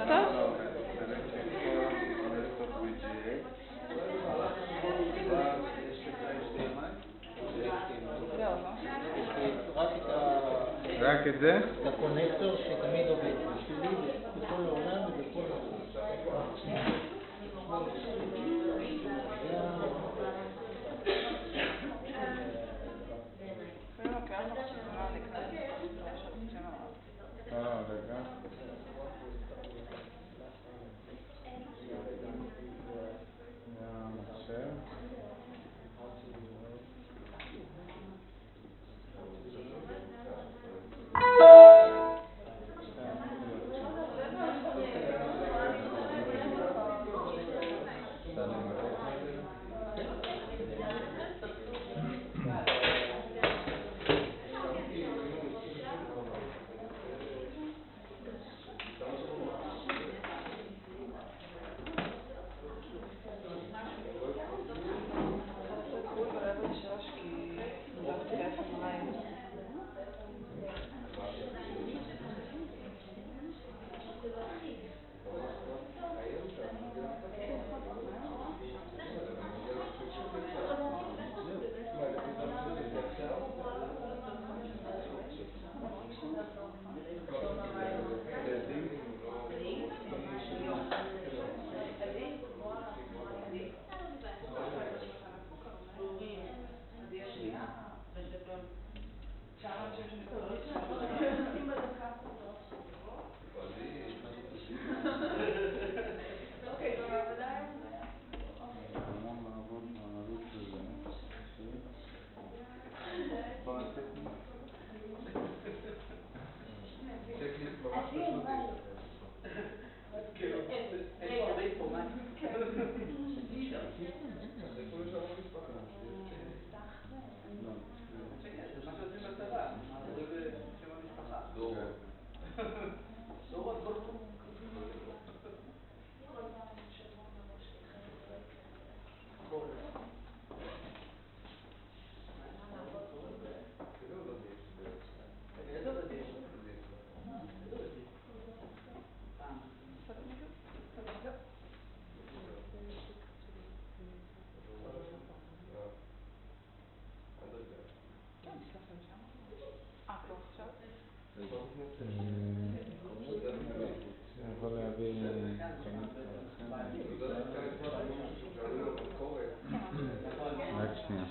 טוב? רק את זה? את הקונקטור שתמיד עובד, בשבילי בכל העולם ובכל העולם. רגע. המחשב. יכול להביא רק שנייה.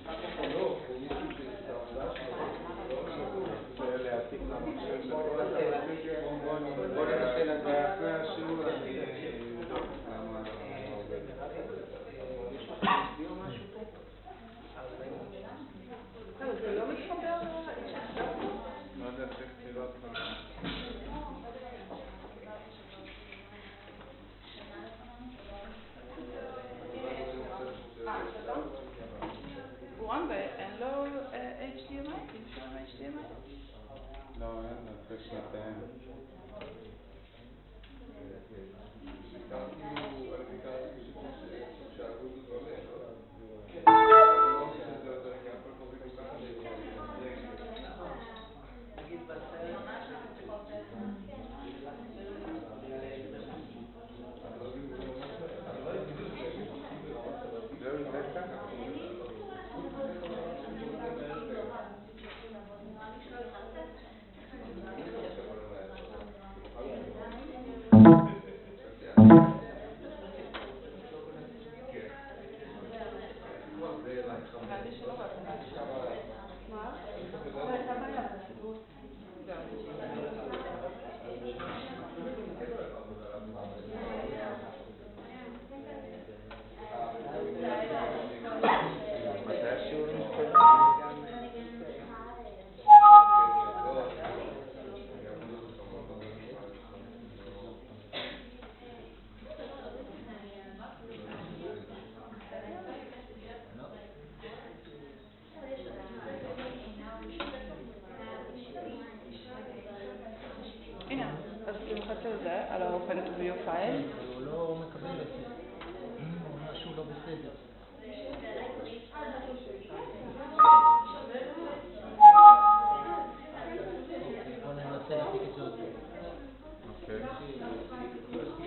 זה להעתיק למחשב בוא ננסה לדעת אחרי השיעור אני אבדוק למה עובד. זה לא מתחבר? לא יודע, צריך לראות רון, ואין לו HDMI? אפשר HDMI? לא, אין, אז צריך לתאם. על ה-Open to View file. הוא לא מקבל את זה. הוא אומר שהוא לא בסדר. בוא ננסה להפיק את זה עוד. אוקיי.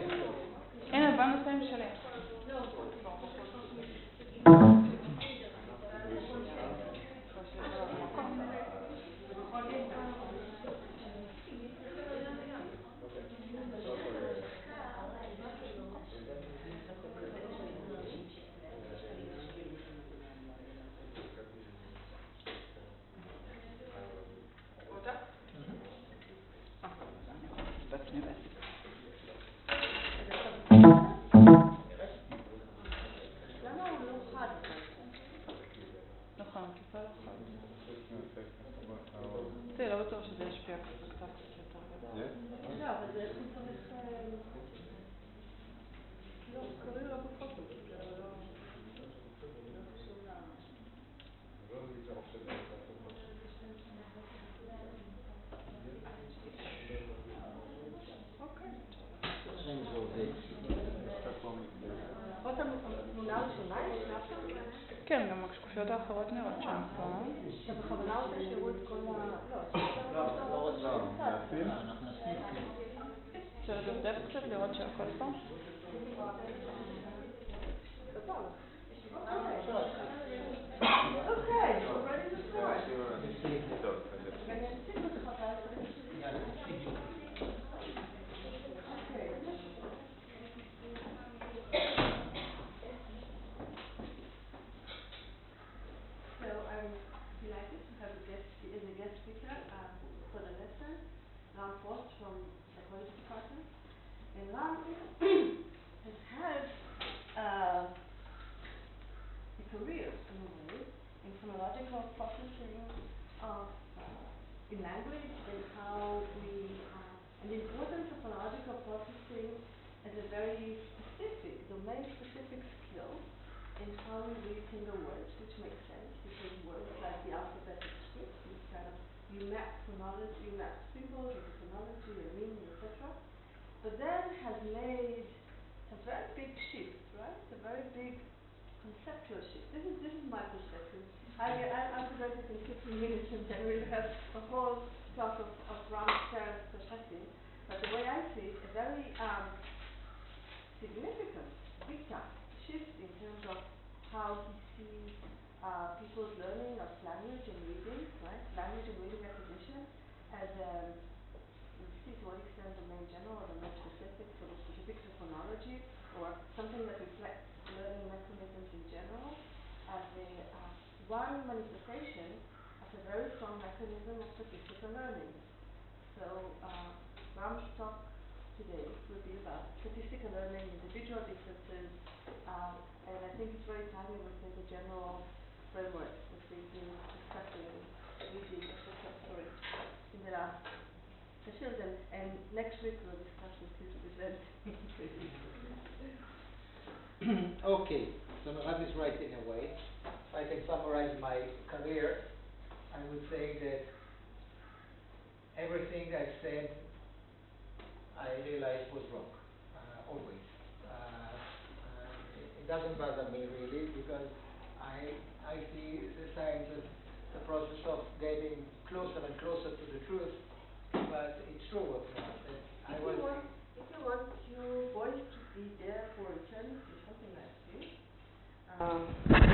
תראה, לא בטוח שזה ישפיע כזה קצת יותר גדול. לא, אבל זה איך הוא צריך... לא, קוראים לו בפוקוס, זה לא... לא חשוב לה... עוד התמונה הראשונה ישנה שם? כן, גם השקופיות האחרות נראות שם פה. שבכוונה רוצה שיראו את כל ה... לא, אנחנו נשים. אפשר לדפדף קצת לראות שהכל פה? אוקיי, already the start. ואני אציג אותך So I'm delighted to have a guest speaker for the lesson, Ram Post from the Psychology Department. And Ram has had a career in a way in phonological processing of in language and how we and the importance of phonological processing as a very specific, domain-specific skill in how we read single words, which makes sense because words like the alphabetic script, this kind of you map phonology, you map symbols into phonology and meaning, etc. But then has made a very big shift, right? A very big conceptual shift. This is my perspective. I'm presenting in 15 minutes and then we'll have a whole class of Ram's perspective. But the way I see it, a very significant, big time shift in terms of how he sees people's learning of language and reading, right? Language and reading acquisition as we'll see to what extent domain general or domain specific, so the specifics of phonology, or something that reflects learning mechanisms in general as a one manifestation of a very strong mechanism of statistical learning. So Ram's talk today will be about statistical learning, individual differences, and I think it's very timely within the general framework that we've been discussing reading, etc. Sorry, in the last sessions, and next week we'll discuss with his present. Okay, so Merav is right in a way. If I can summarize my career, I would say that everything I said I realized was wrong, always. It doesn't bother me really because I see the science as the process of getting closer and closer to the truth, but it's true what I If you want your voice to be there for eternity, something like this.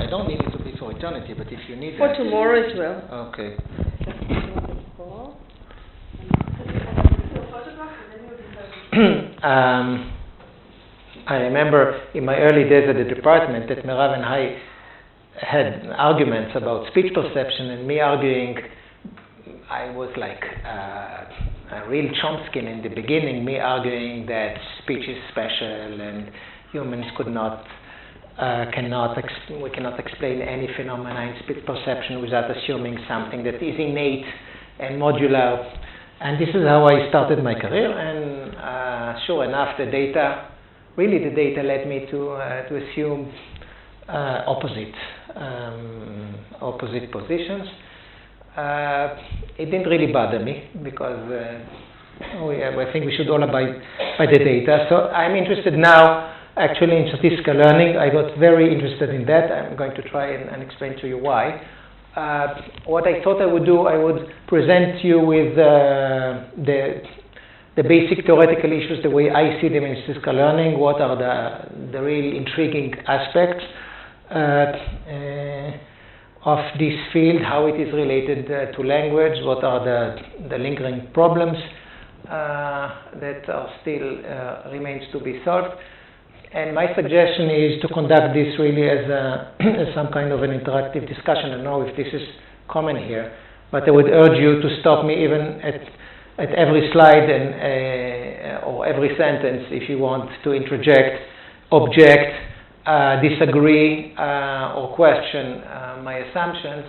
I don't need it to be for eternity, but if you need for that. tomorrow as well. Okay. I remember in my early days at the department that Merav and I had arguments about speech perception, and me arguing, I was like a real Chomsky in the beginning, me arguing that speech is special and humans we cannot explain any phenomena in speech perception without assuming something that is innate and modular. And this is how I started my career, and sure enough, the data led me to assume opposite positions. It didn't really bother me because I think we should all abide by the data. So I'm interested now actually in statistical learning. I got very interested in that. I'm going to try and explain to you why. What I thought I would do, I would present you with the basic theoretical issues, the way I see them in statistical learning, what are the real intriguing aspects of this field, how it is related to language, what are the lingering problems that are still remains to be solved. And my suggestion is to conduct this really as some kind of an interactive discussion. I don't know if this is common here, but I would urge you to stop me even at every slide or every sentence if you want to interject, object, disagree, or question my assumptions.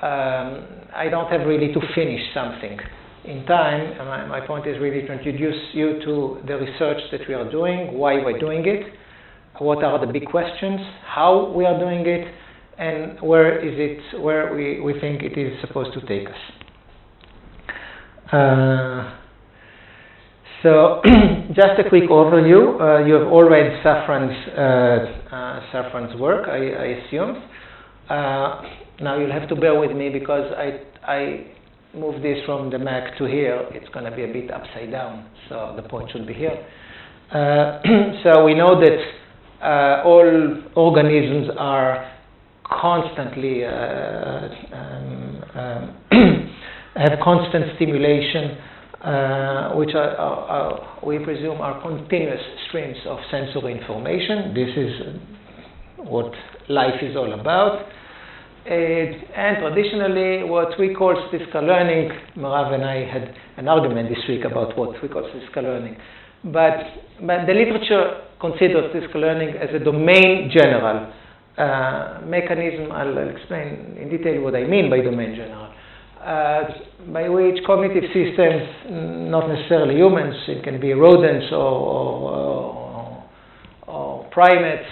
I don't have really to finish something in time. And my point is really to introduce you to the research that we are doing, why we're doing it, what are the big questions, how we are doing it, and where we think it is supposed to take us. So, just a quick overview. You have all read Safran's work, I assume. Now you'll have to bear with me because I moved this from the Mac to here. It's going to be a bit upside down, so the point should be here. So we know that all organisms are constantly have constant stimulation, which we presume are continuous streams of sensory information. This is what life is all about. And traditionally, what we call statistical learning, Marav and I had an argument this week about what we call statistical learning. But the literature considers statistical learning as a domain general mechanism. I'll explain in detail what I mean by domain general. By which cognitive systems, not necessarily humans, it can be rodents or primates,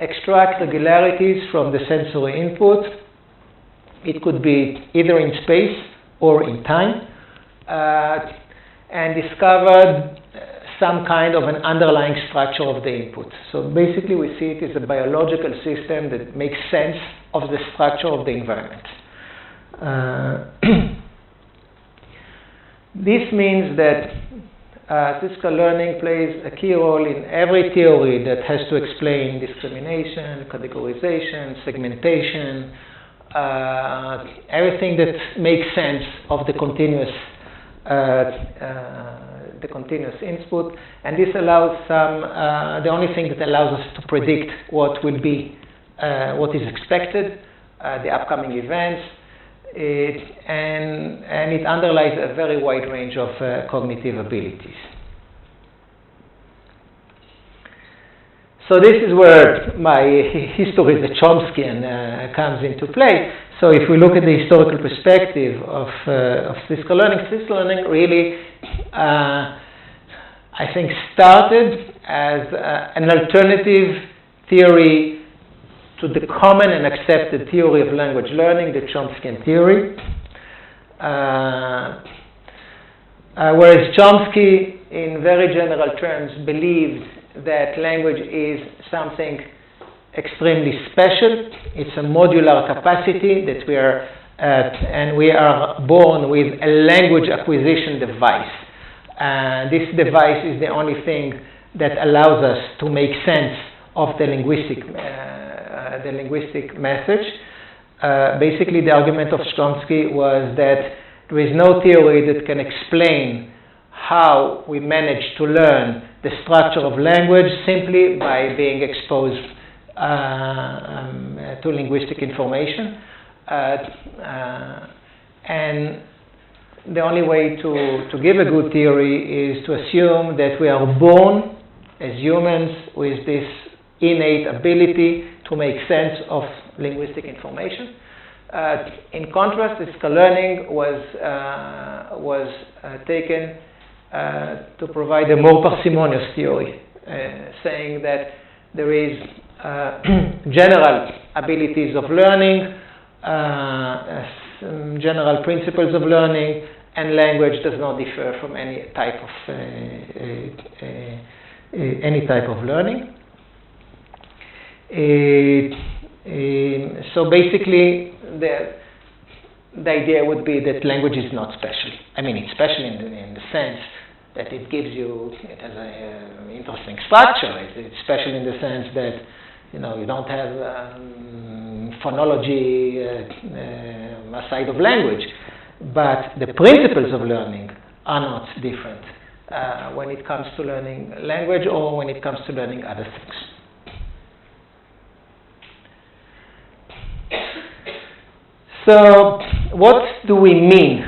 extract regularities from the sensory input. It could be either in space or in time, and discovered some kind of an underlying structure of the input. So basically we see it as a biological system that makes sense of the structure of the environment. This means that statistical learning plays a key role in every theory that has to explain discrimination, categorization, segmentation, everything that makes sense of the continuous input. And this allows the only thing that allows us to predict what will be, what is expected, the upcoming events. And it underlies a very wide range of cognitive abilities. So this is where my history as a Chomskyan comes into play. So if we look at the historical perspective of statistical learning really, I think, started as an alternative theory to the common and accepted theory of language learning, the Chomskyan theory. Whereas Chomsky, in very general terms, believed that language is something extremely special. It's a modular capacity that we are born with a language acquisition device. This device is the only thing that allows us to make sense of the linguistic message. Basically, the argument of Chomsky was that there is no theory that can explain how we manage to learn the structure of language simply by being exposed to linguistic information. And the only way to give a good theory is to assume that we are born as humans with this innate ability to make sense of linguistic information. In contrast, statistical learning was taken to provide a more parsimonious theory, saying that there is general abilities of learning, general principles of learning, and language does not differ from any type of learning. So basically, the idea would be that language is not special. I mean, it's special in the sense that it gives you, it has an interesting structure. It's special in the sense that, you don't have phonology aside of language, but the principles of learning are not different when it comes to learning language or when it comes to learning other things. So, what do we mean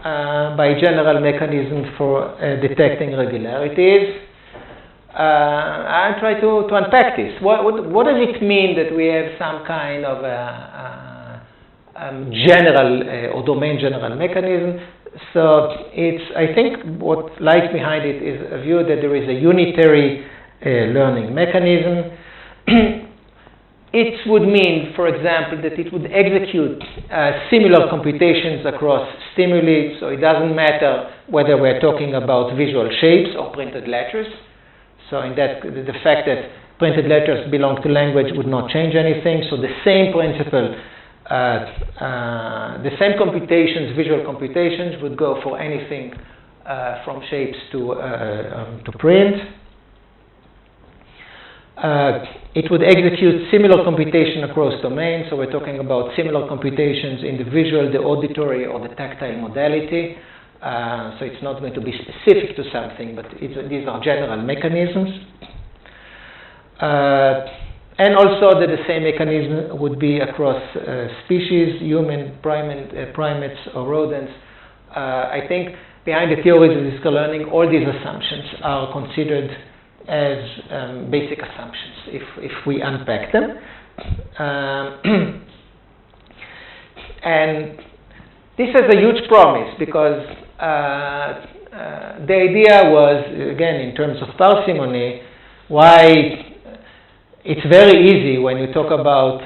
by general mechanisms for detecting regularities? I'll try to unpack this. What does it mean that we have some kind of general or domain general mechanism. So I think what lies behind it is a view that there is a unitary learning mechanism. It would mean, for example, that it would execute similar computations across stimuli, so it doesn't matter whether we're talking about visual shapes or printed letters. So in that, the fact that printed letters belong to language would not change anything. So the same principle, the same computations, visual computations, would go for anything from shapes to print. It would execute similar computation across domains, so we're talking about similar computations in the visual, the auditory, or the tactile modality. So it's not going to be specific to something, but these are general mechanisms. And also that the same mechanism would be across species, human, primates, or rodents. I think behind the theories of statistical learning, all these assumptions are considered as basic assumptions if we unpack them. And this has a huge promise because the idea was, again, in terms of parsimony, why it's very easy when we talk about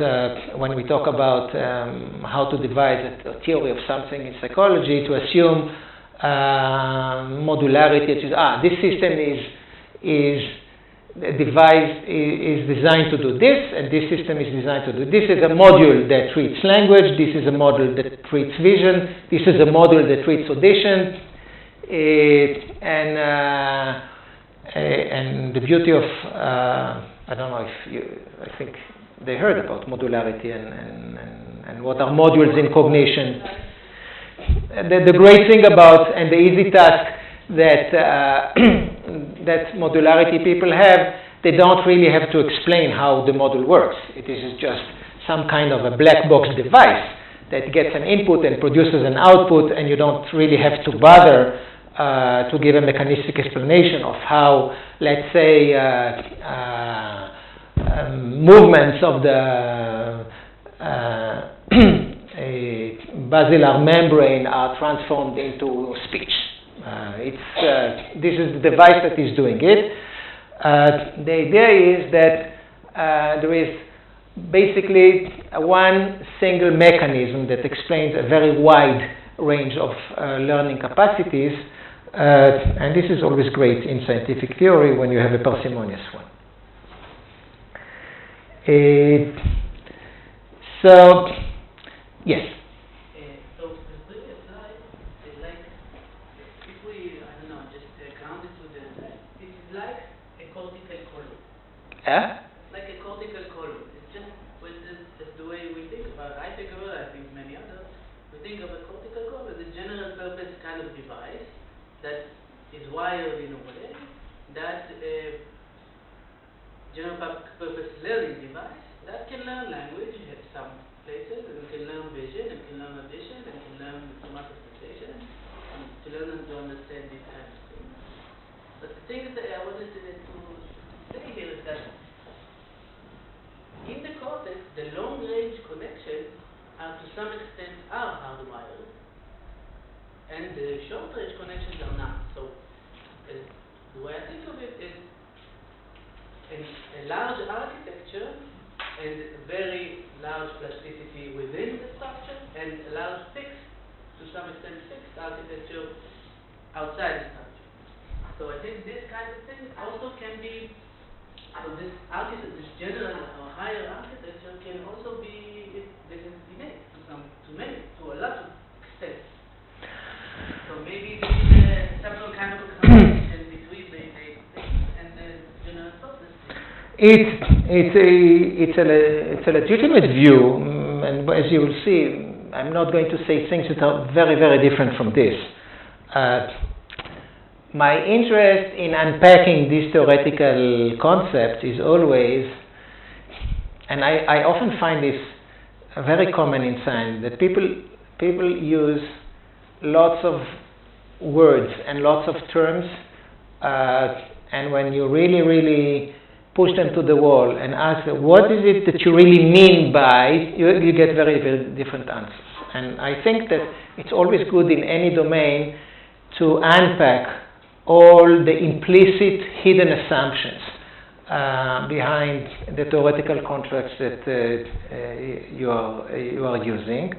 how to devise a theory of something in psychology to assume modularity, which is this system is designed to do this, and this system is designed to do this. Is a module that treats language. This is a module that treats vision. This is a module that treats audition. And the beauty of I don't know if I think they heard about modularity and what are modules in cognition. The great thing about and the easy task that modularity people have, they don't really have to explain how the module works. It is just some kind of a black box device that gets an input and produces an output, and you don't really have to bother to give a mechanistic explanation of how, let's say, movements of the basilar membrane are transformed into speech. This is the device that is doing it. The idea is that there is basically one single mechanism that explains a very wide range of learning capacities, and this is always great in scientific theory when you have a parsimonious one. So, yes. Like a cortical column. It's just the way we think about it. I think about it, I think many others. We think of a cortical column as a general purpose kind of device that is wired in a way that general purpose learning device that can learn language at some places, and can learn vision, and can learn audition, and can learn somatic sensation, and to learn and to understand these kinds of things. But the thing that I wanted to say here is that in the cortex, the long-range connections are to some extent hardwired, and the short-range connections are not. So the way I think of it is a large architecture and very large plasticity within the structure, and a large fixed, to some extent fixed architecture outside the structure. So I think this kind of thing also can be, so this architecture, this general or higher architecture can also be innate to a lot of extent. So maybe this is some kind of a combination between the things and the general purpose. It's a legitimate view, and as you will see, I'm not going to say things that are very, very different from this. My interest in unpacking these theoretical concepts is always, and I often find this very common in science, that people use lots of words and lots of terms, and when you really push them to the wall and ask them, what is it that you really mean by, you get very, very different answers. And I think that it's always good in any domain to unpack all the implicit hidden assumptions behind the theoretical contracts that you are using.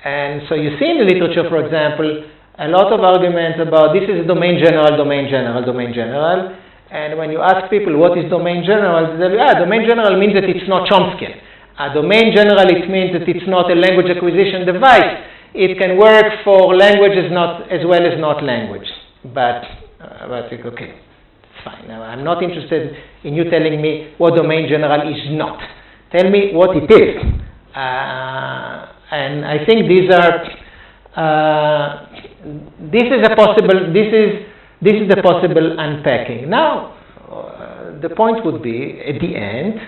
And so you see in the literature, for example, a lot of arguments about this is domain general, domain general, domain general. And when you ask people what is domain general, they say, domain general means that it's not Chomskyan. Domain general, it means that it's not a language acquisition device. It can work for languages not as well as not language. But okay, it's fine. Now, I'm not interested in you telling me what domain general is not. Tell me what it is. And I think these are. This is the possible unpacking. Now, the point would be at the end,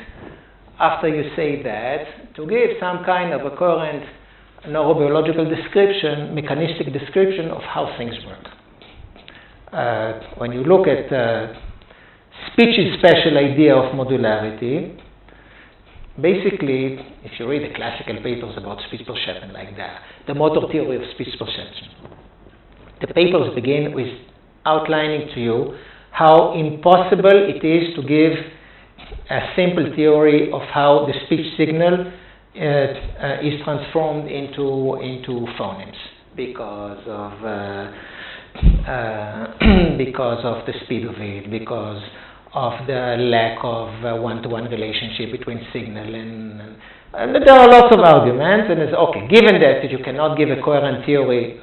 after you say that, to give some kind of a coherent neurobiological description, mechanistic description of how things work. When you look at speech's special idea of modularity, basically, if you read the classical papers about speech perception like that, the motor theory of speech perception, the papers begin with outlining to you how impossible it is to give a simple theory of how the speech signal is transformed into phonemes because of the speed of it, because of the lack of one-to-one relationship between signal and there are lots of arguments, and it's okay, given that you cannot give a coherent theory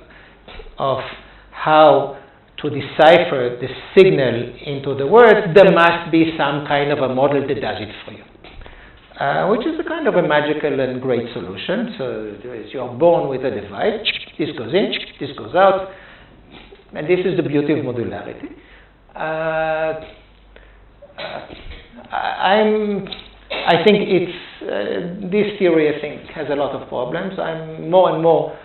of how to decipher the signal into the words, there must be some kind of a model that does it for you, which is a kind of a magical and great solution. So you are born with a device, this goes in, this goes out, and this is the beauty of modularity. I think it's this theory, I think, has a lot of problems. I'm more and more,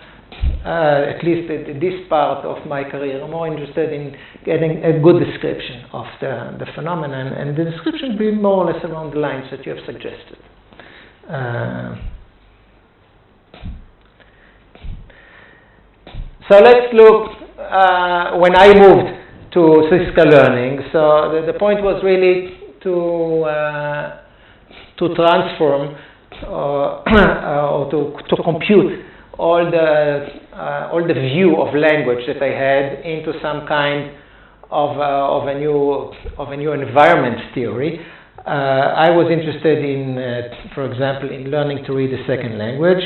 at least at this part of my career, more interested in getting a good description of the phenomenon, and the description be more or less along the lines that you have suggested. So let's look, when I moved to statistical learning, so the point was really to transform or to compute all the view of language that I had into some kind of a new environment theory. I was interested in, for example, in learning to read a second language,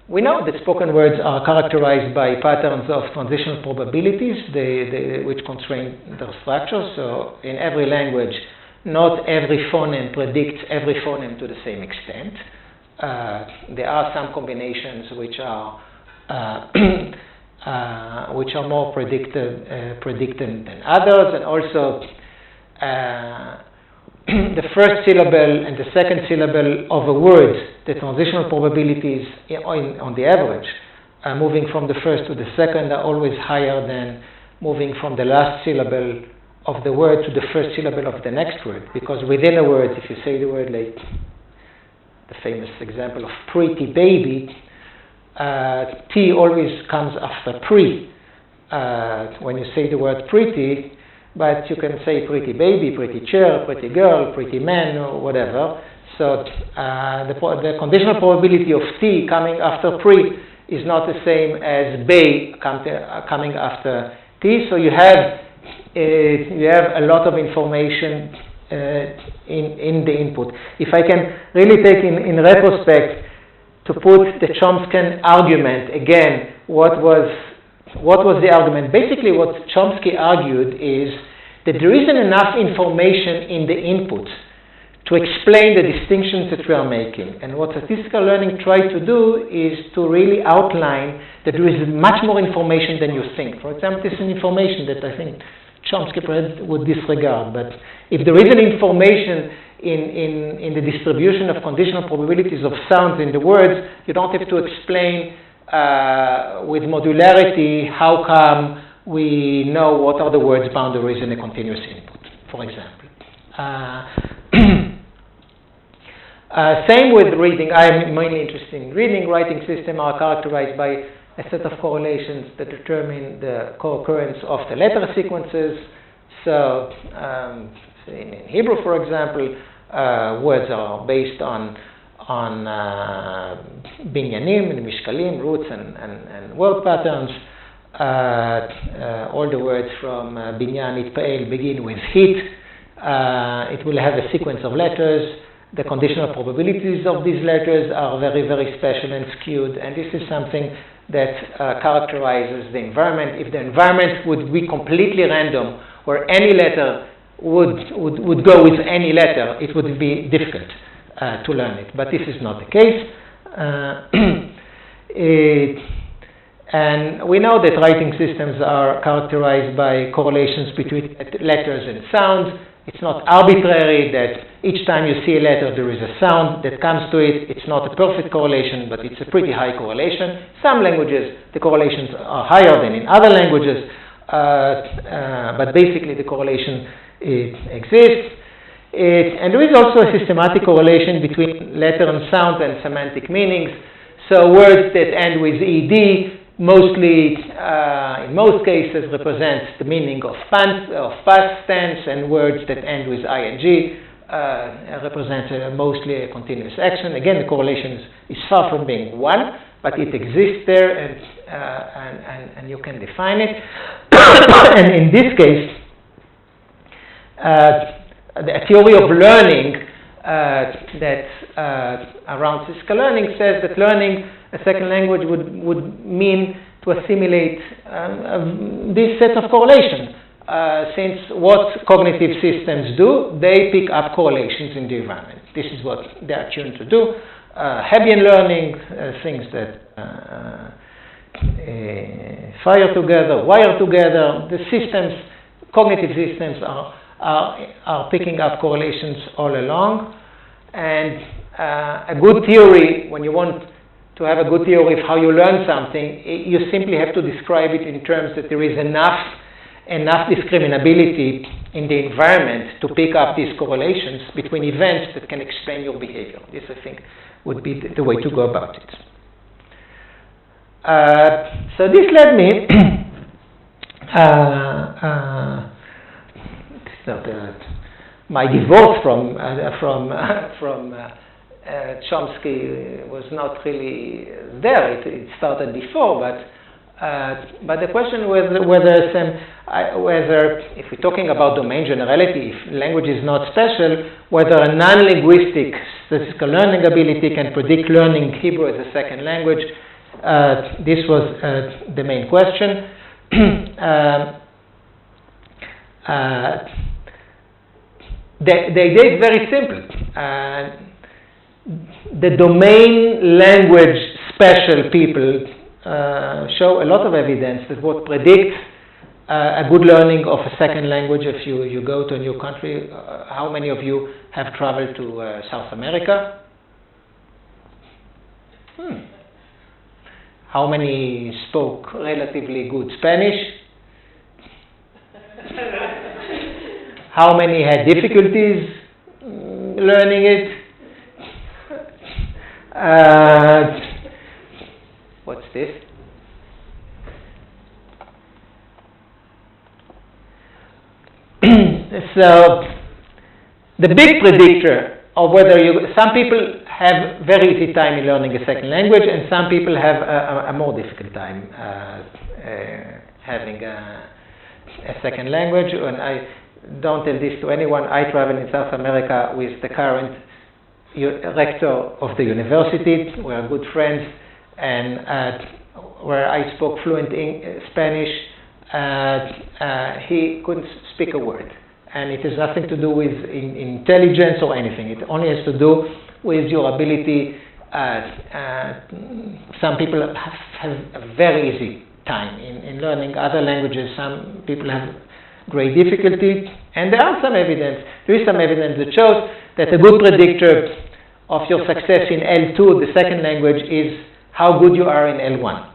we know that spoken words are characterized by patterns of transitional probabilities, which constrain their structure. So in every language, not every phoneme predicts every phoneme to the same extent. There are some combinations which are more predicted than others, and also the first syllable and the second syllable of a word, the transitional probabilities on the average, moving from the first to the second, are always higher than moving from the last syllable of the word to the first syllable of the next word. Because within a word, if you say the word like the famous example of pretty baby, T always comes after pre. When you say the word pretty, but you can say pretty baby, pretty chair, pretty girl, pretty man, or whatever. So the conditional probability of T coming after pre is not the same as bay coming after T. So you have a lot of information in the input. If I can really take in retrospect to put the Chomsky argument again, what was the argument? Basically, what Chomsky argued is that there isn't enough information in the input to explain the distinctions that we are making. And what statistical learning tried to do is to really outline that there is much more information than you think. For example, this is information that I think Chomsky would disregard. But if there isn't information in the distribution of conditional probabilities of sounds in the words, you don't have to explain with modularity, how come we know what are the words boundaries in a continuous input, for example. Same with reading. I'm mainly interested in reading. Writing systems are characterized by a set of correlations that determine the co-occurrence of the letter sequences. So in Hebrew, for example, words are based on binyanim and mishkalim, roots and word patterns. All the words from binyan itpael begin with hit. It will have a sequence of letters. The conditional probabilities of these letters are very, very special and skewed, and this is something that characterizes the environment. If the environment would be completely random, where any letter would go with any letter, it would be difficult to learn it. But this is not the case. And we know that writing systems are characterized by correlations between letters and sounds. It's not arbitrary that each time you see a letter there is a sound that comes to it. It's not a perfect correlation, but it's a pretty high correlation. Some languages, the correlations are higher than in other languages, but basically the correlation exists. And there is also a systematic correlation between letter and sound and semantic meanings. So words that end with ed mostly, in most cases, represents the meaning of past tense, and words that end with ing represent mostly a continuous action. Again, the correlation is far from being one, but it exists there, and you can define it. And in this case, the theory of learning that around statistical learning says that learning a second language would mean to assimilate this set of correlation. Since what cognitive systems do, they pick up correlations in the environment. This is what they are tuned to do. Hebbian learning, things that fire together, wire together, the systems, cognitive systems are picking up correlations all along. And a good theory, when you want to have a good theory of how you learn something, you simply have to describe it in terms that there is enough discriminability in the environment to pick up these correlations between events that can explain your behavior. This, I think, would be the way to go about it. So this led me my divorce from Chomsky was not really there. It started before, but the question was whether if we're talking about domain generality, if language is not special, whether a non-linguistic statistical learning ability can predict learning Hebrew as a second language. This was the main question. The idea is very simple. The domain language special people show a lot of evidence that what predicts a good learning of a second language if you go to a new country. How many of you have traveled to South America? How many spoke relatively good Spanish? How many had difficulties learning it? What's this? So, the big predictor of whether some people have very easy time in learning a second language, and some people have a more difficult time having a second language. And I don't tell this to anyone. I travel in South America with the current rector of the university. We are good friends, and where I spoke fluent Spanish, he couldn't speak a word. And it has nothing to do with intelligence or anything. It only has to do with your ability. Some people have a very easy time in learning other languages. Some people have great difficulty. And there is some evidence that shows that a good predictor of your success in L2, the second language, is how good you are in L1,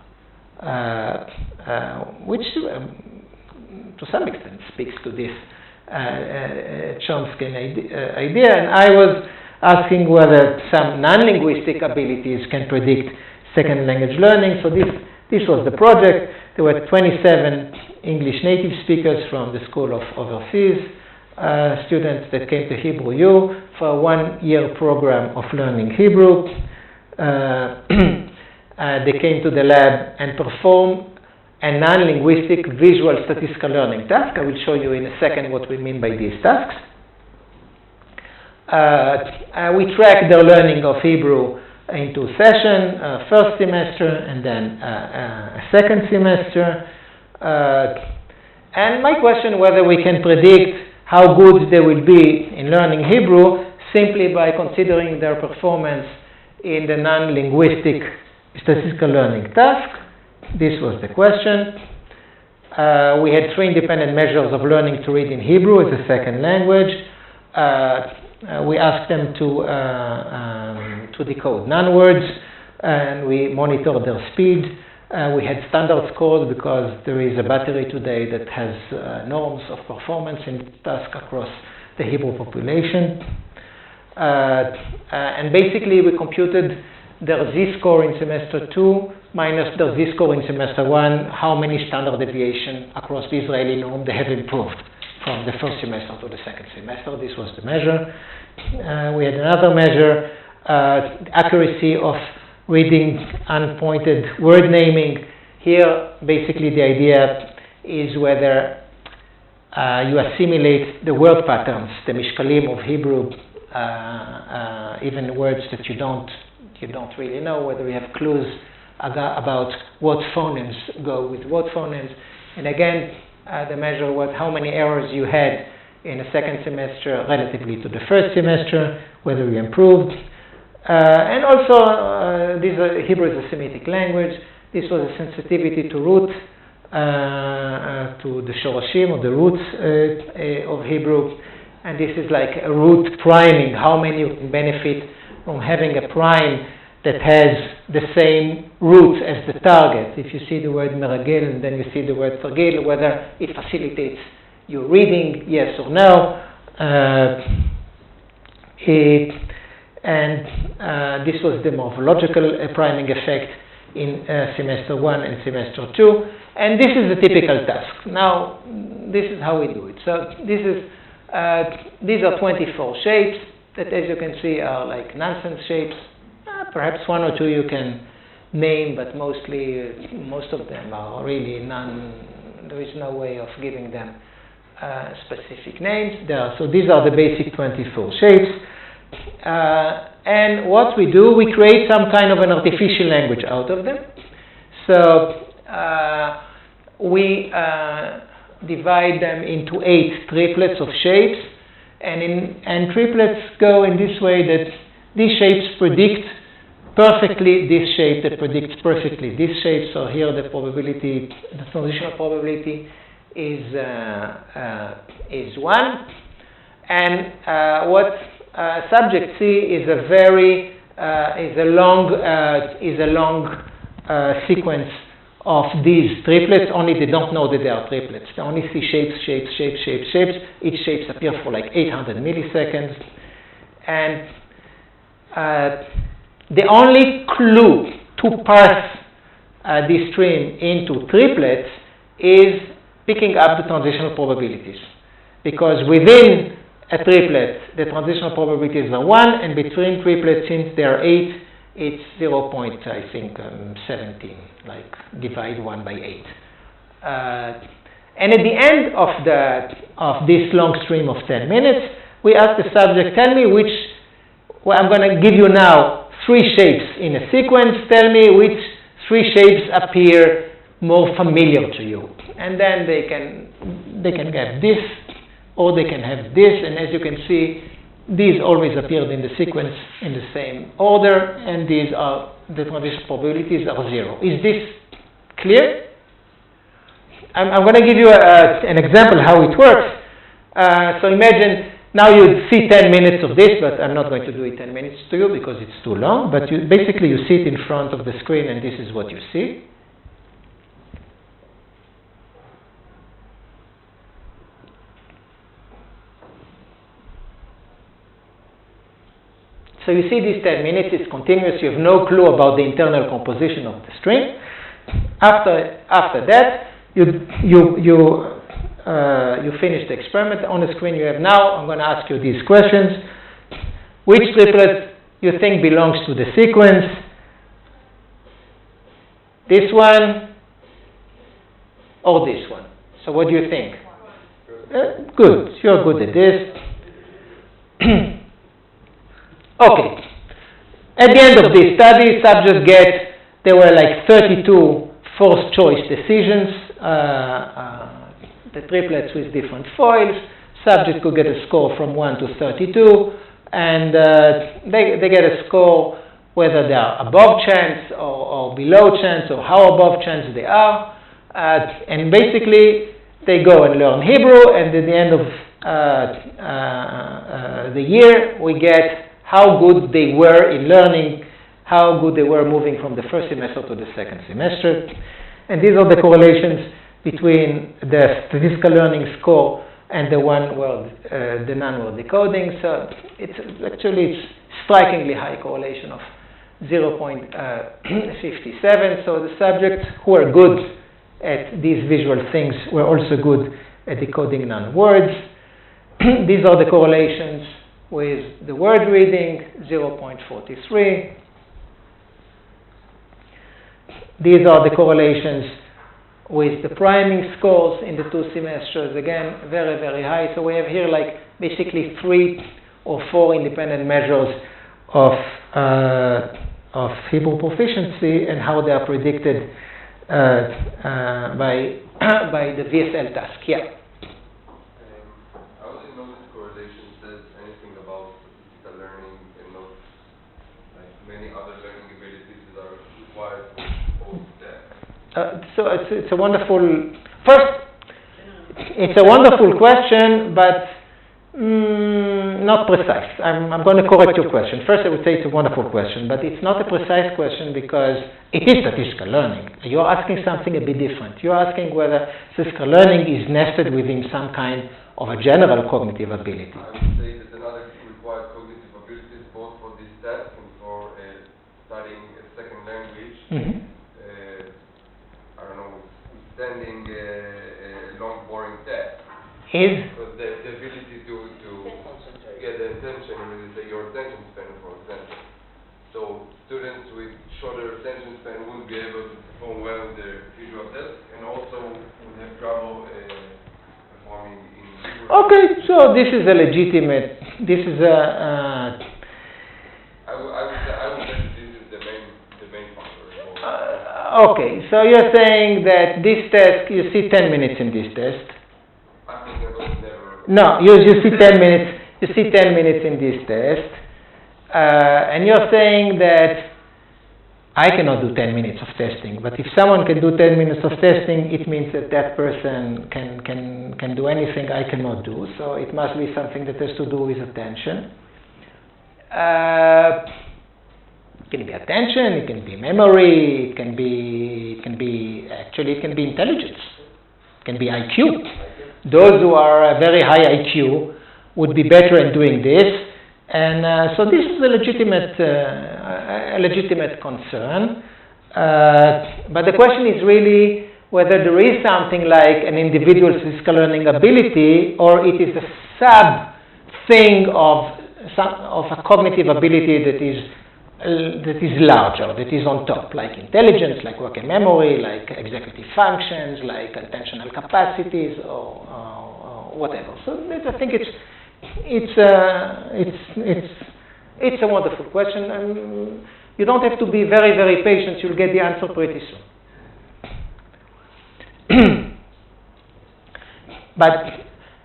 which to some extent speaks to this Chomsky idea. And I was asking whether some non-linguistic abilities can predict second language learning. So this was the project. There were 27 English native speakers from the School of Overseas students that came to Hebrew U for a 1-year program of learning Hebrew. They came to the lab and performed a non-linguistic visual statistical learning task. I will show you in a second what we mean by these tasks. We tracked their learning of Hebrew into session, first semester, and then a second semester. And my question whether we can predict how good they will be in learning Hebrew simply by considering their performance in the non-linguistic statistical learning task. This was the question. We had 3 independent measures of learning to read in Hebrew as a second language. We asked them to decode non-words, and we monitored their speed. We had standard scores because there is a battery today that has norms of performance in task across the Hebrew population. And basically we computed their z-score in semester 2 minus their z-score in semester 1, how many standard deviation across the Israeli norm they have improved from the first semester to the second semester. This was the measure. We had another measure, accuracy of reading unpointed word naming. Here, basically the idea is whether you assimilate the word patterns, the mishkalim of Hebrew, even words that you don't really know, whether you have clues about what phonemes go with what phonemes. And again, the measure was how many errors you had in a second semester relatively to the first semester, whether you improved. And also, Hebrew is a Semitic language. This was a sensitivity to root, to the shorashim, or the roots of Hebrew. And this is like a root priming, how many you can benefit from having a prime that has the same roots as the target. If you see the word meragel and then you see the word targil, whether it facilitates your reading, yes or no. This was the morphological priming effect in semester 1 and semester 2. And this is a typical task. Now, this is how we do it. So these are 24 shapes that, as you can see, are like nonsense shapes. Perhaps 1 or 2 you can name, but most of them are really there is no way of giving them specific names. So these are the basic 24 shapes. And what we do, we create some kind of an artificial language out of them. So we divide them into 8 triplets of shapes, and triplets go in this way that these shapes predict perfectly this shape that predicts perfectly this shape. So here the probability, the transitional probability is 1, and what subject C is a long sequence of these triplets. Only they don't know that they are triplets. They only see shapes. Each shapes appear for like 800 milliseconds, and the only clue to parse this stream into triplets is picking up the transitional probabilities, because within a triplet, the transitional probabilities are 1, and between triplets, since they are 8, it's 0.17, like divide 1 by 8. And at the end of this long stream of 10 minutes, we ask the subject, tell me which, well, I'm going to give you now 3 shapes in a sequence, tell me which 3 shapes appear more familiar to you. And then they can have this, or they can have this, and as you can see, these always appeared in the sequence in the same order, and these are, the transition probabilities are 0. Is this clear? I'm going to give you an example how it works. So imagine Now you see 10 minutes of this, but I'm not going to do it 10 minutes to you because it's too long. But basically you sit in front of the screen and this is what you see. So you see these 10 minutes, it's continuous, you have no clue about the internal composition of the string. After that, you finish the experiment. On the screen you have now, I'm going to ask you these questions. Which triplet you think belongs to the sequence? This one or this one? So what do you think? Good, you're good at this. Okay. At the end of this study, subjects there were like 32 forced choice decisions, the triplets with different foils. Subject could get a score from 1 to 32, and they get a score whether they are above chance or below chance, or how above chance they are. And basically, they go and learn Hebrew, and at the end of the year, we get how good they were in learning, how good they were moving from the first semester to the second semester. And these are the correlations between the statistical learning score and the the non-word decoding. So it's strikingly high correlation of 0.57. So the subjects who are good at these visual things were also good at decoding non-words. These are the correlations with the word reading, 0.43. These are the correlations with the priming scores in the 2 semesters. Again, very, very high. So we have here like basically 3 or 4 independent measures of Hebrew proficiency and how they are predicted by the VSL task. Yeah. So it's a wonderful, first, it's a wonderful question, but not precise. I'm going to correct your question. First, I would say it's a wonderful question, but it's not a precise question because it is statistical learning. You're asking something a bit different. You're asking whether statistical learning is nested within some kind of a general cognitive ability. I would say that another required cognitive abilities both for this test and for studying a second language. Mm-hmm. Sending a long, boring test. Is? Because the ability to get the attention, your attention span, for example. So students with shorter attention span wouldn't be able to perform well in their visual test, and also would have trouble performing in Hebrew. Okay, so this is a legitimate, this is a... I would say this is the main factor. Okay, so you're saying that this test, you see 10 minutes in this test. I think I was never... No, you see 10 minutes. You see 10 minutes in this test, and you're saying that I cannot do 10 minutes of testing. But if someone can do 10 minutes of testing, it means that that person can do anything I cannot do. So it must be something that has to do with attention. It can be attention, it can be memory, it can be intelligence, it can be IQ. Those who are very high IQ would be better in doing this, and so this is a legitimate concern. But the question is really whether there is something like an individual statistical learning ability, or it is a sub thing of a cognitive ability that is larger, that is on top, like intelligence, like working memory, like executive functions, like attentional capacities, or whatever. So I think it's a wonderful question, and you don't have to be very, very patient. You'll get the answer pretty soon. But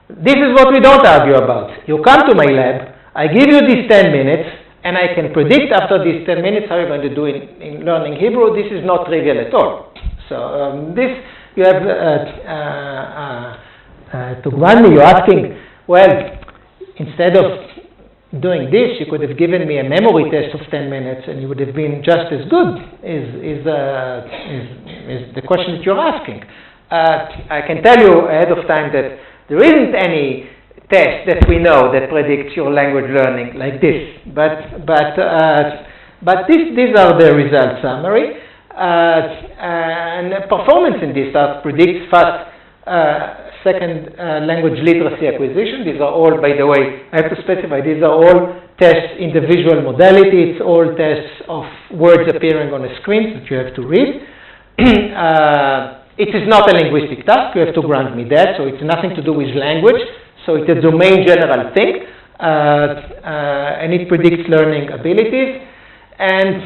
this is what we don't argue about. You come to my lab, I give you these 10 minutes, and I can predict after these 10 minutes how you're going to do in learning Hebrew. This is not trivial at all. So this, you have, to Gwani, you're asking, well, instead of doing this, you could have given me a memory test of 10 minutes and you would have been just as good, is the question that you're asking. I can tell you ahead of time that there isn't any test that we know that predicts your language learning like this. But these are the result summary. And performance in this task predicts fast second language literacy acquisition. These are all, by the way, I have to specify, these are all tests in the visual modality. It's all tests of words appearing on a screen that you have to read. It is not a linguistic task, you have to grant me that, so it's nothing to do with language, so it's a domain general thing, and it predicts learning abilities. And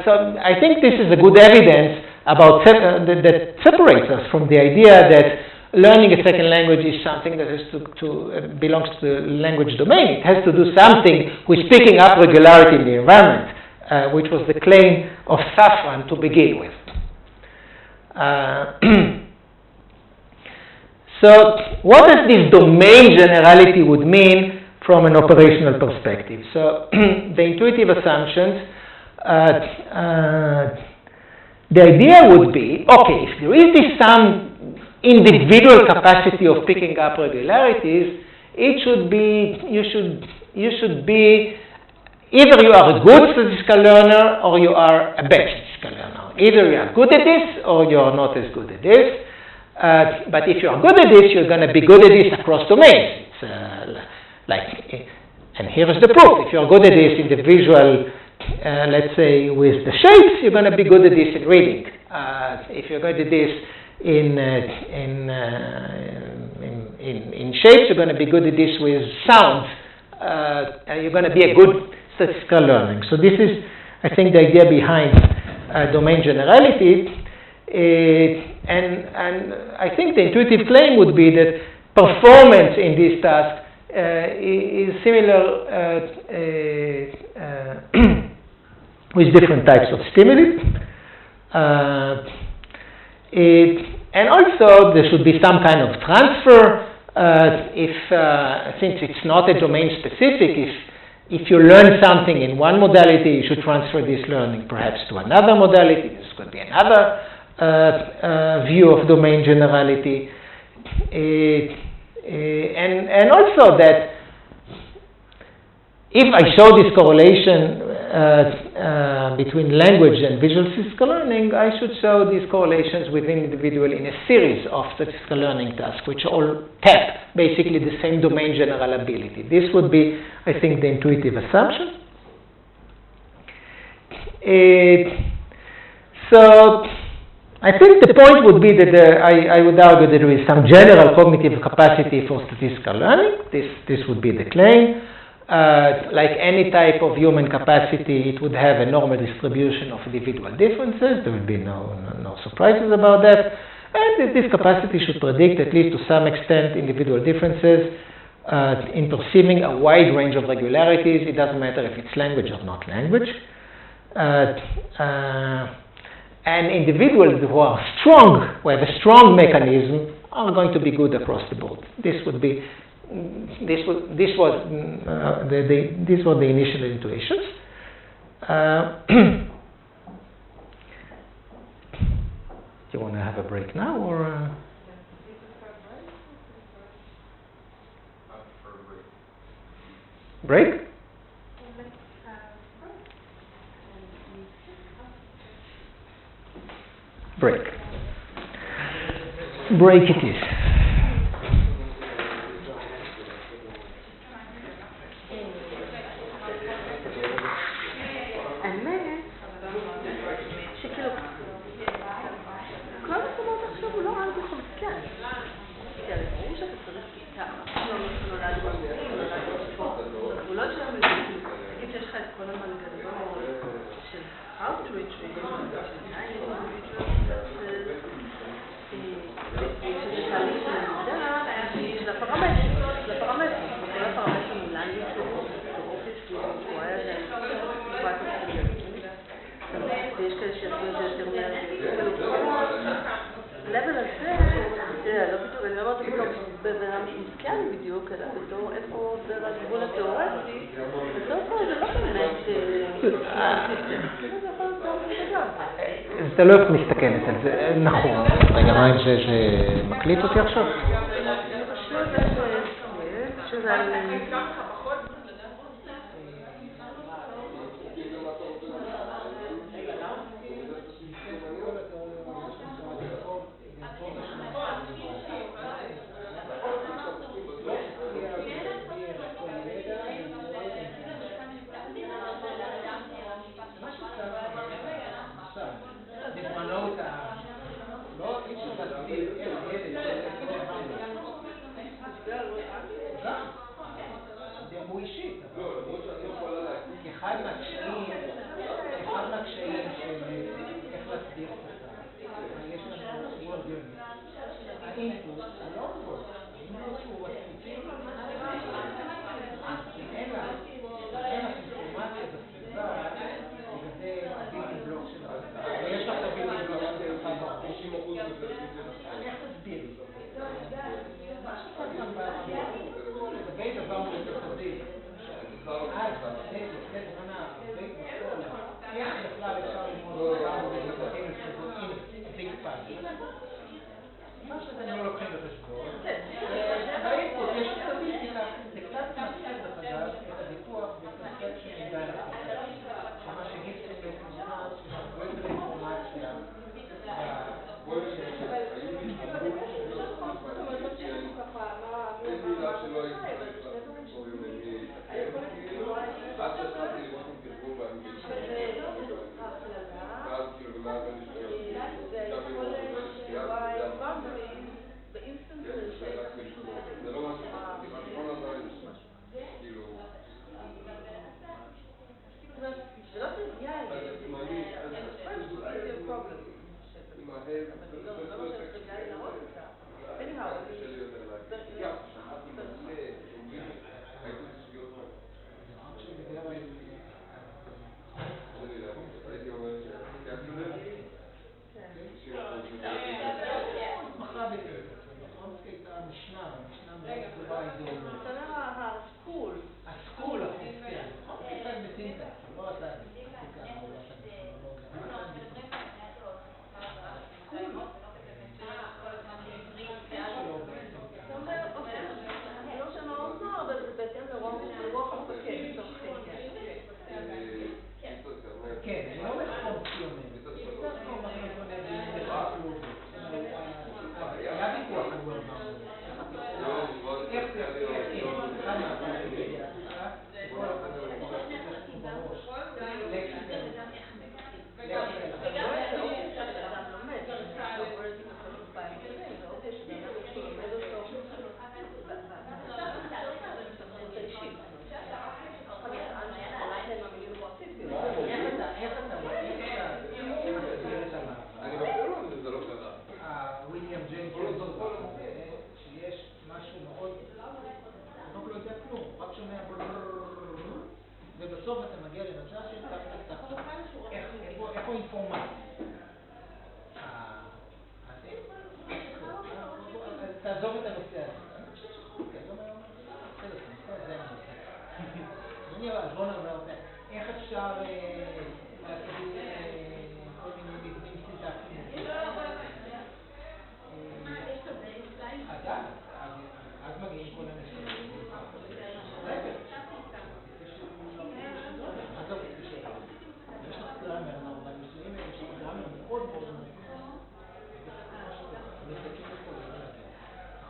so I think this is a good evidence about that separates us from the idea that learning a second language is something that has belongs to the language domain. It has to do something with picking up regularity in the environment, which was the claim of Safran to begin with. So what does this domain generality would mean from an operational perspective? So the intuitive assumptions, the idea would be, okay, if there is this some individual capacity of picking up regularities, it should be, you should be, either you are a good statistical learner or you are a bad statistical learner. Either you are good at this or you are not as good at this. But if you are good at this, you're going to be good at this across domains. And here is the proof. If you're good at this in the visual, let's say with the shapes, you're going to be good at this in reading. If you're good at this in shapes, you're going to be good at this with sounds. You're going to be a good statistical learning. So this is, I think, the idea behind domain generality. And I think the intuitive claim would be that performance in this task is similar with different types of stimuli. And also there should be some kind of transfer. Since it's not a domain specific, if you learn something in one modality, you should transfer this learning perhaps to another modality. This could be another view of domain generality. And also that if I show this correlation between language and visual statistical learning, I should show these correlations within individual in a series of statistical learning tasks, which all tap basically the same domain general ability. This would be, I think, the intuitive assumption. So I think the point would be that I would argue that there is some general cognitive capacity for statistical learning. This would be the claim. Like any type of human capacity, it would have a normal distribution of individual differences. There would be no surprises about that. And this capacity should predict, at least to some extent, individual differences in perceiving a wide range of regularities. It doesn't matter if it's language or not language. And individuals who are strong, who have a strong mechanism, are going to be good across the board. These were the initial intuitions. Do you want to have a break now, or? Break? Break. Break it is. האמת, שכאילו, כל המקומות עכשיו הוא לא רק בחוזקן. כי הרי ברור שאתה צריך כיתה, לא נולד במורים, נולד בספורט, הוא לא שם בדיוק. תגיד שיש לך את כל המנגנון של outreach, שזה תהליך של למידה, של הפרמטרים, וכל הפרמטרים אולי יצאו באופס וויזואל, ויש כאלה שיצאו את זה יותר מהר. ה-level הזה, תראה, לא בדיוק, אני לא אומרת אפילו במסכן בדיוק, בתור איפה עובר הגבול התיאורטי, בסוף זה לא באמת זה יכול להיות גם וגם. אז אתה לא איך מסתכלת על זה, נכון. רגע, מה עם זה מקליט אותי עכשיו? שזה על... הוא אישית, אחד מהקשיים של איך להסביר שפה, יש לנו word unit, האינפוט הוא לא word, האינפוט הוא הספציפי, אז אם אין לך אינפורמציה בסביבה לגבי הבילדינג בלוק של השפה, ויש לך את הבילדינג בלוק של השפה בראש, איך תסביר? מה שכל הזמן בא לגבי דבר מרכזי, אז לפני זמן הרבה בפועל, איך בכלל אפשר ללמוד דבר מרכזי לסביבות ביג פאזל? מה שאתם לא לוקחים בחשבון, באינפוט יש סטטיסטיקה, זה קצת מציע דרך אגב את הוויכוח בפרספצ'ן ודיירקטיקה, שמה שגיבסון אומר שיש הרבה יותר אינפורמציה זה לא טריוויאלי, זה problem. לא טריוויאלי להראות אותה. anyhow, הסקול, כן, נכון, קצת בסינטקס, לא עשה בסטטיסטיקה, הוא לא עשה כן, זה לא נכון ציוני. היה ויכוח על וורדמן. איך זה אחד מהפרספקטיבה, כל לקסיקל. וויליאם ג'נקינס שיש משהו מאוד, הוא לא יודע כלום, הוא רק שומע ובסוף אתה מגיע למצב של איפה אינפורמציה. תעזוב את הנושא הזה. אני חושב שחוקה, לא מהיום בסדר, הנושא הזה אני עושה. אני אבון הרבה אותה. איך אפשר לעשות כל מיני מבנים סינטקטיים? אז מגיעים כל אנשים. יש לך גרמר נורמל, יש לך גרמר מאוד מאוד נורמל. מסתכל לכל אחד.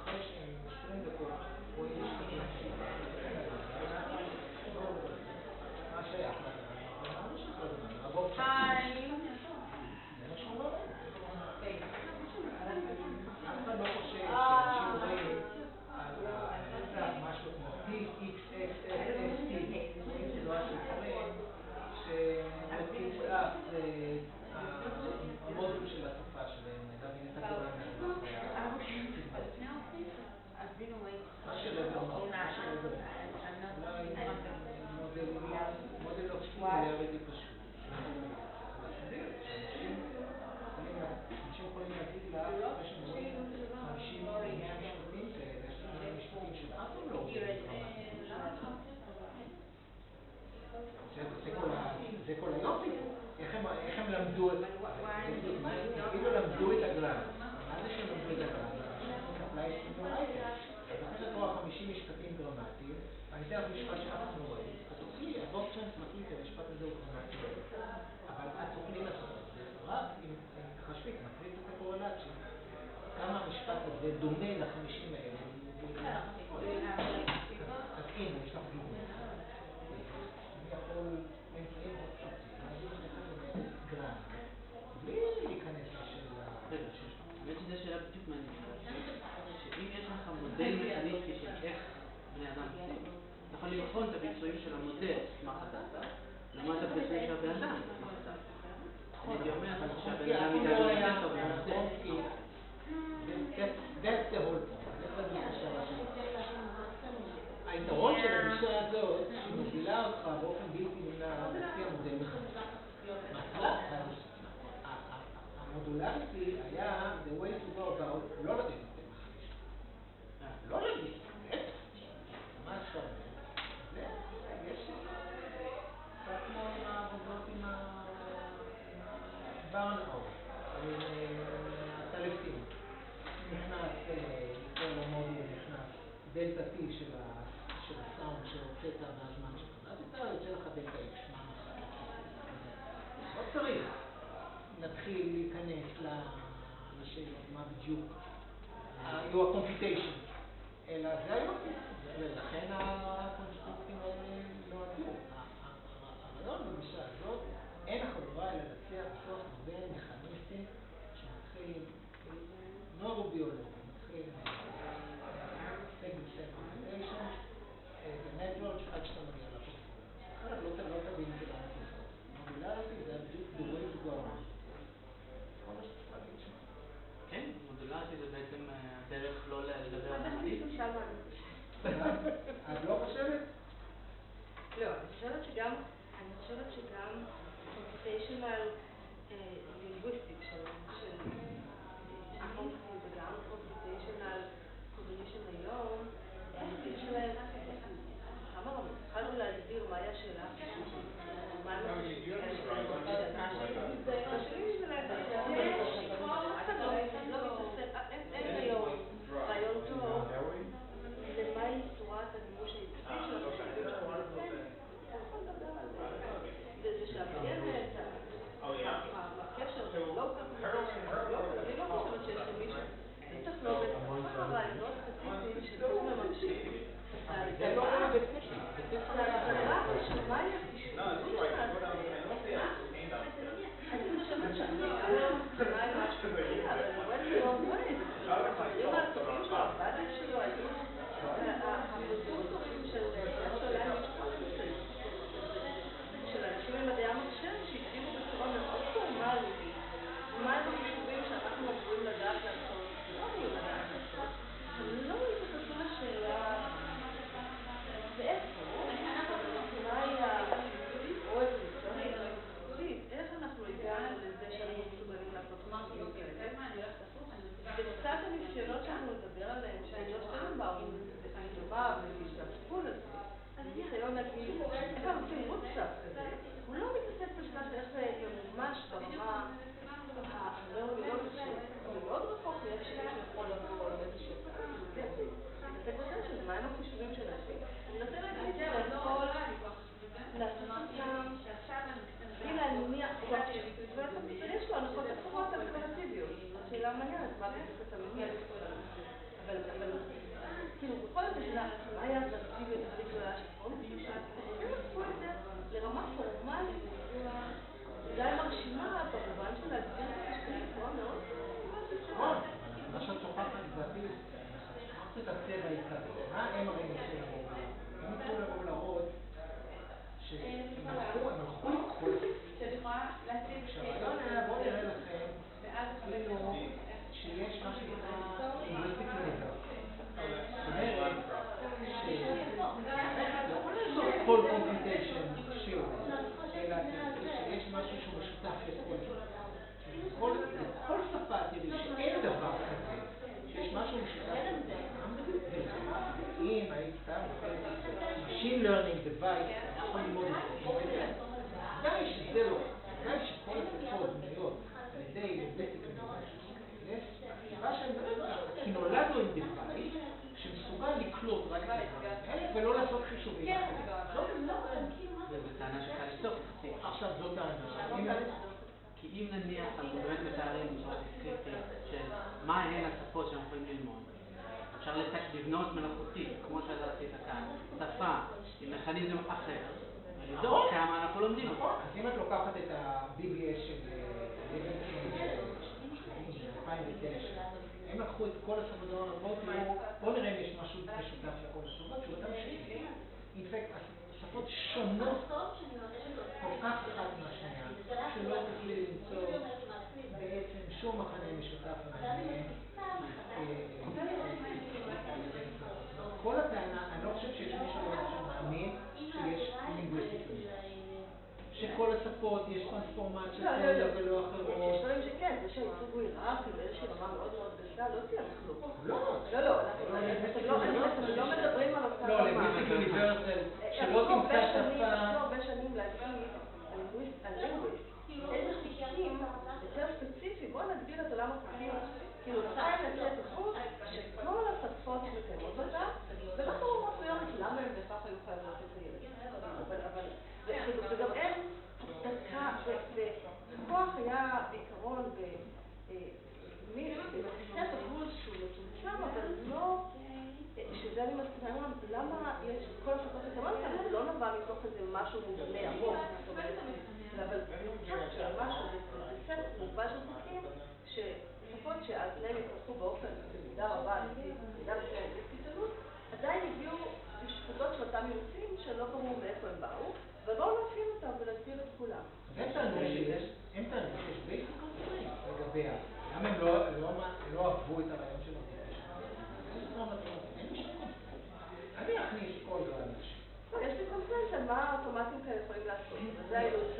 אחרי שהם 20 דקות רואים להשתתף שיט. מה שייך לך? היי! זה מה שהוא אומר. אף אחד לא חושב שאנשים רואים על משהו כמו TXXSST, רואים סדרה של דברים שבודקים כך המודול של השפה שלהם, להבין את הדברים מה שרבר אמר, מודל לא סינגולריטי פשוט. אנשים יכולים להגיד לך, אחרי שהם רואים 50 משפטים כאלה, למדו את כאילו למדו את הגרם. מה זה שלמדו את הגרם? apply to writing. אז אחרי לקרוא 50 משפטים גרמטיים, ואני אתן לך משפט שאף אחד לא רואה. אז תוכלי, הבוס צ'אנס מחליט המשפט הזה הוא גרמטי. אבל את תוכלי לעשות את זה, רק אם תחשבי, תמקריץ את הקורלציה. כמה המשפט הזה דומה ל-50 האלה. אז הנה, יש לך דוגמא. אני יכול באמצעים מאוד פשוטים, להגיד שאתה לומד גרם, בלי להיכנס לשאלה. בעצם זו שאלה בדיוק מעניינת. שאם יש לך מודל מכניסטי של איך בני אדם עושים, אתה יכול לבחון את הביצועים של המודל סמך הדאטה, לעומת הביצועים של הבן אדם סמך הדאטה. אני אומר שהבן אדם ידע יותר טוב מהמודל. That's the whole point. היתרון של הגישה הזאת היא מובילה אותך באופן בלתי נמנע לפי המודל מכניסטי. המודולריטי היה the way to go about לא לתת מודל מכניסטי. לא להגיד, מה אפשר זה? יש קצת כמו עם העבודות עם הברנאוט, עם הטלפים. נכנס, לכל המודול נכנס דלטה T של הסאונד שהוצאת מהזמן שלך. אז אתה יוצא לך דלטה X, מה נוסף? לא צריך. נתחיל להיכנס לשאלות, מה בדיוק היו ה-computation. אלא זה היופי. ולכן הקונסטרוקטים האלה נועדו. הרעיון בגישה הזאת, אין החברה אלא להציע בסוף מודל מכניסטי שמתחיל נוירוביולוגי, מתחיל segment computation, ונטוורק עד שאתה מגיע לפרפורמנס. אחרת לא תבין את זה. מודולריטי זה בדיוק the way to go around. כל מה שצריך להגיד שם. כן, מודולריטי זה בעצם הדרך לא לדבר על המדעית. את לא חושבת? לא, אני חושבת שגם computational linguistics של קומפטי וגם computational cognition היום, יש להם כמה רמות. התחלנו להסביר מהי השאלה החישובית, מה הם החישובים השני זה להגיד, אין היום רעיון טוב למהי צורת המימוש האיטית של החישובים שאנחנו מדברים. זה שהביינת, הקשר בין לוקל קומפיוטיישן ולוקל, אני לא חושבת שיש למישהו, בטח לא בכמה רעיונות ספציפיים שפשוט מממשים את ההגדרה של מהי החישובים שלנו. אני חושבת שאני מסכימה עם מה שמגיע, אבל אני רואה את long way. הדברים העצובים שלו, הבאדים שלו היו הפרודוקטורים של natural language processing, של אנשים ממדעי המחשב שהגדירו בצורה מאוד פורמלית מה הם החישובים שאנחנו אמורים לדעת לעשות, לא אמורים לדעת לעשות, הם לא התייחסו לשאלה ואיפה, מהי או אבולוציונית או אבולוציונית, איך אנחנו הגענו לזה שאנחנו מסוגלים לעשות חישובים כאלה. וקצת הניסיונות שאנחנו נדבר עליהם, שהג'וש טננבאום מדומה והשתתפו לזה, ניסיון להגיד, איך אנחנו עושים רוטסאפ כזה, הוא לא מתעסק בשביל איך זה ממומש ברמה הנוירוביולוגית שלו, אבל מאוד רחוק מאיך שיכול לבוא איזשהו פקד, כן? מתעסק בזה שזה מהם החישובים של עצמי. אני רוצה להגיד שאתה יכול לעשות אותם בלי להניח ויש לו הנחות אחרות אלטרנטיביות. זאת שאלה מעניינת, מה בדיוק אתה מגיע? אבל כאילו, בכל זאת יש לה, מה היה האלטרנטיביות הכי גדולה של פונקציה? הם עשו את זה לרמה פורמלית, אולי מרשימה במובן של להגדיר את החישובים בצורה מאוד נכון, מה שאת שוכחת לדעתי, שכחת את הצבע העיקרי. מה הם הרי ניסו לבוא? הם ניסו לבוא להראות שהם הלכו לקחו שהרעיון היה, בואו נראה לכם כאילו שיש מה שנקרא linguistic universe. זאת אומרת כל computation שהוא, אלא שיש משהו שהוא משותף לכל בכל שפה תראי שאין דבר כזה, שיש משהו משותף אם היית סתם machine learning device יכול ללמוד את זה די שזה לא, די שכל השפות כי אם נניח אנחנו באמת מתארים בצורה דיסקריפטית של מה הן השפות שאנחנו יכולים ללמוד, אפשר לבנות מלאכותית, כמו שעשית כאן, שפה עם מכניזם אחר, ולבדוק כמה אנחנו לומדים אותו. אז אם את לוקחת את ה-BBS של מ-2009, הם לקחו את כל השפות העולם, בואו נראה אם יש משהו משותף לכל השפות, שהוא אותם שפות. אינפקט, השפות שונות כל כך אחת מהשנייה, שלא תוכלי למצוא בעצם שום מכנה משותף ביניהם. כל הטענה, אני לא חושב שיש מישהו שמאמין שיש לינגוויסטיקה. שכל השפות יש טרנספורמציה כאלה ולא אחרות. יש דברים שכן, זה שהייצוג הוא היררכי באיזושהי רמה מאוד מאוד גדולה, לא תהיה מחלוקת. לא, אנחנו לא מדברים על אותה רמה. לא, לינגוויסטיקה אוניברסל, שלא תמצא שפה. עשו הרבה שנים להגיד על לינגוויסט, איזה חוקים יותר ספציפי, בואו נגדיר את עולם החוקים, כאילו נתיים להציע את החוק שכל השפות מקיימות אותה, ולא ברור מסוימת למה הם בהכרח היו חייבות לציין. וגם אין הצדקה, וכוח היה בעיקרון בתפיסת הגבול שהוא מצומצם, אבל לא, שזה אני מסכימה, למה יש כל השפות מקיימות אותה, זה לא נבע מתוך איזה משהו מובנה עמוק, זאת אומרת, אבל קצת של משהו, זה סט מובן של חוקים, ששפות שעל פניהם התפתחו באופן במידה רבה, במידה מסוימת בגזענות, עדיין הגיעו לשפוטות של אותם מיעוטים שלא ברור מאיפה הם באו, ובואו נאפיין אותם ולהסביר את כולם. הם טענו שיש בייסיק קונפליקט לגביה. למה הם לא אהבו את הרעיון של הרעיון? אין לי שום קונפליקט. אני אכניס כל דבר אנשים. יש לי קונפליקט על מה האוטומטים כאלה יכולים לעשות, וזה האילוץ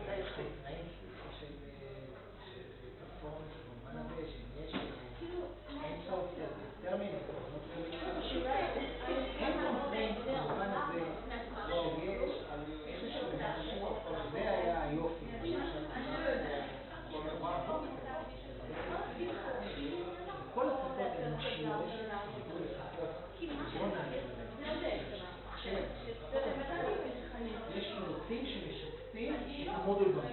היחיד. תנאים של פרפורמנס במובן הזה, שיש אין סוף טרמינים, אין קונפליקט במובן הזה שיש איזשהו משהו, זה היה היופי. כל השפות האנושיות שדיברו לשפות בוא נעלה מחשב, יש אילוצים שמשקפים את המודול במוח.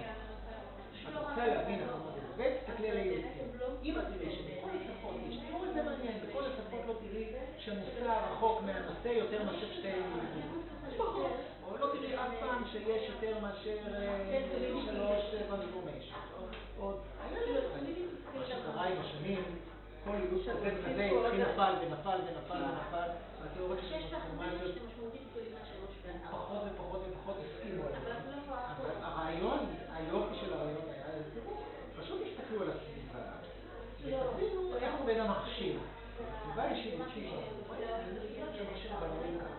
את רוצה להבין את המודול ותסתכלי על האילוצים. אם את תראי שבכל השפות יש, תראו את זה מעניין, בכל השפות לא תראי שהמושא רחוק מהנושא יותר מאשר שתי אילוצים. או לא תראי אף פעם שיש יותר מאשר 3 טרנספורמיישן. מה שקרה עם השנים, כל אילוץ כזה התחיל נפל ונפל ונפל ונפל, והתיאוריות של טרנספורמציות פחות ופחות ופחות הסכימו עליהם. אבל הרעיון, היופי של הרעיון היה, פשוט הסתכלו על הסביבה, ותבינו איך עובד המכשיר. הסביבה יש אילוצים, שהמכשיר בנוי ככה.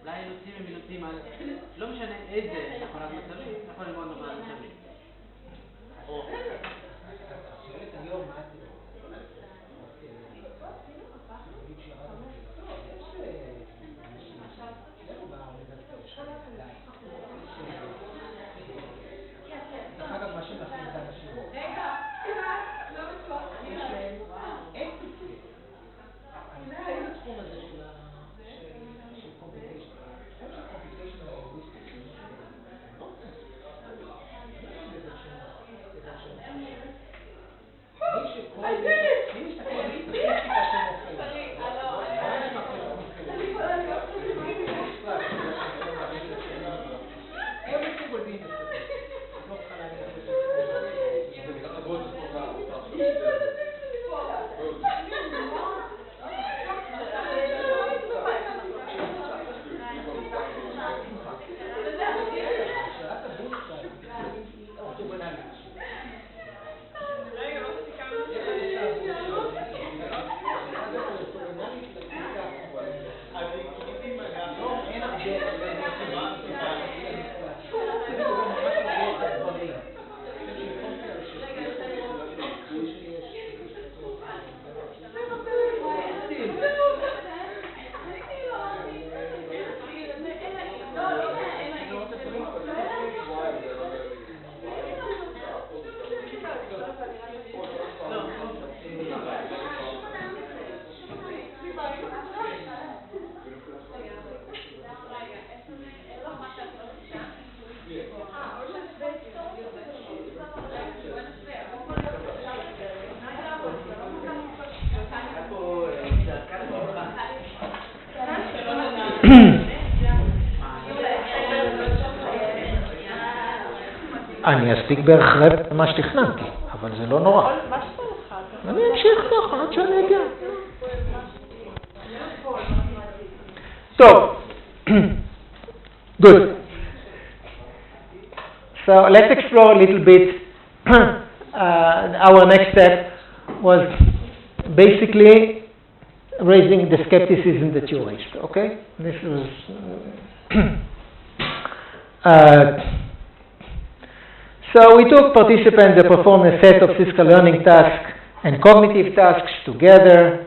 אולי אילוצים הם אילוצים על, לא משנה איזה מכונת מצבים, יכול ללמוד מכונת מצבים. שואלת היום מה אתם נגיד שירדנו אצלנו באוניברסיטאות שלנו דרך אגב מה שמכין את האנשים יש להם אתיקה על כל התחום הזה של קומפיוטיישן התחום של קומפיוטיישן הלינגוויסטי לא מי שכל אני אספיק בערך רבע מה שתכננתי, אבל זה לא נורא. מה שבא לך? אני אמשיך ככה עד שאני אגיע. טוב. Good. So let's explore a little bit. Our next step was basically raising the skepticism that you raised. Okay, this was. So we took participants that performed a set of physical learning tasks and cognitive tasks together,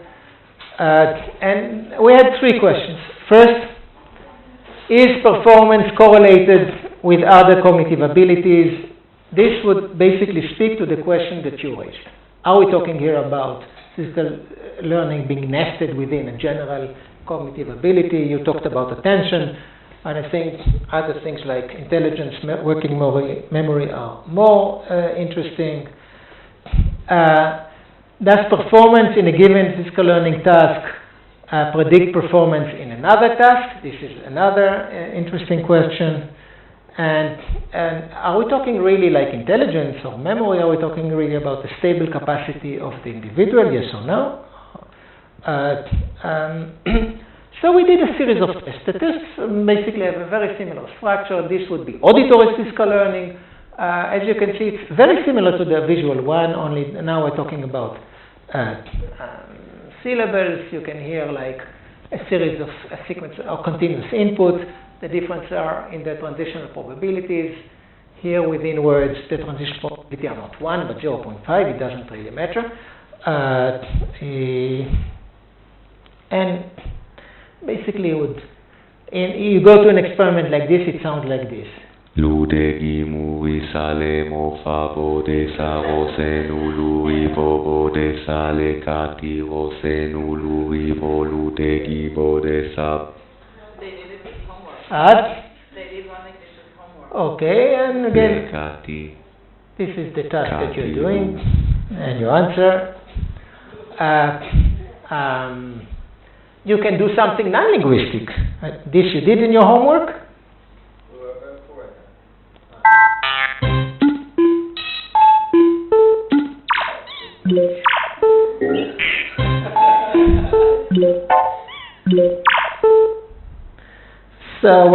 and we had 3 questions. First, is performance correlated with other cognitive abilities? This would basically speak to the question that you raised. Are we talking here about physical learning being nested within a general cognitive ability? You talked about attention, and I think other things like intelligence, working memory are more interesting. Does performance in a given physical learning task predict performance in another task? This is another interesting question. And are we talking really like intelligence or memory? Are we talking really about the stable capacity of the individual? Yes or no? So we did a series of tests. The tests basically have a very similar structure. This would be auditory physical learning. As you can see, it's very similar to the visual one, only now we're talking about syllables. You can hear like a series of a sequence or continuous input. The difference are in the transitional probabilities. Here within words, the transitional probability are not 1 but 0.5. It doesn't really matter. And basically, you go to an experiment like this, it sounds like this. Ludegi muri sale mofa bodesa rosenu lui bodesa le kati rosenu lui ludegi bodesa. They did it with homework. They did one like this with homework. Okay, and again, Kati. This is the task that you're doing, and you answer. You can do something non-linguistic. This you did in your homework? So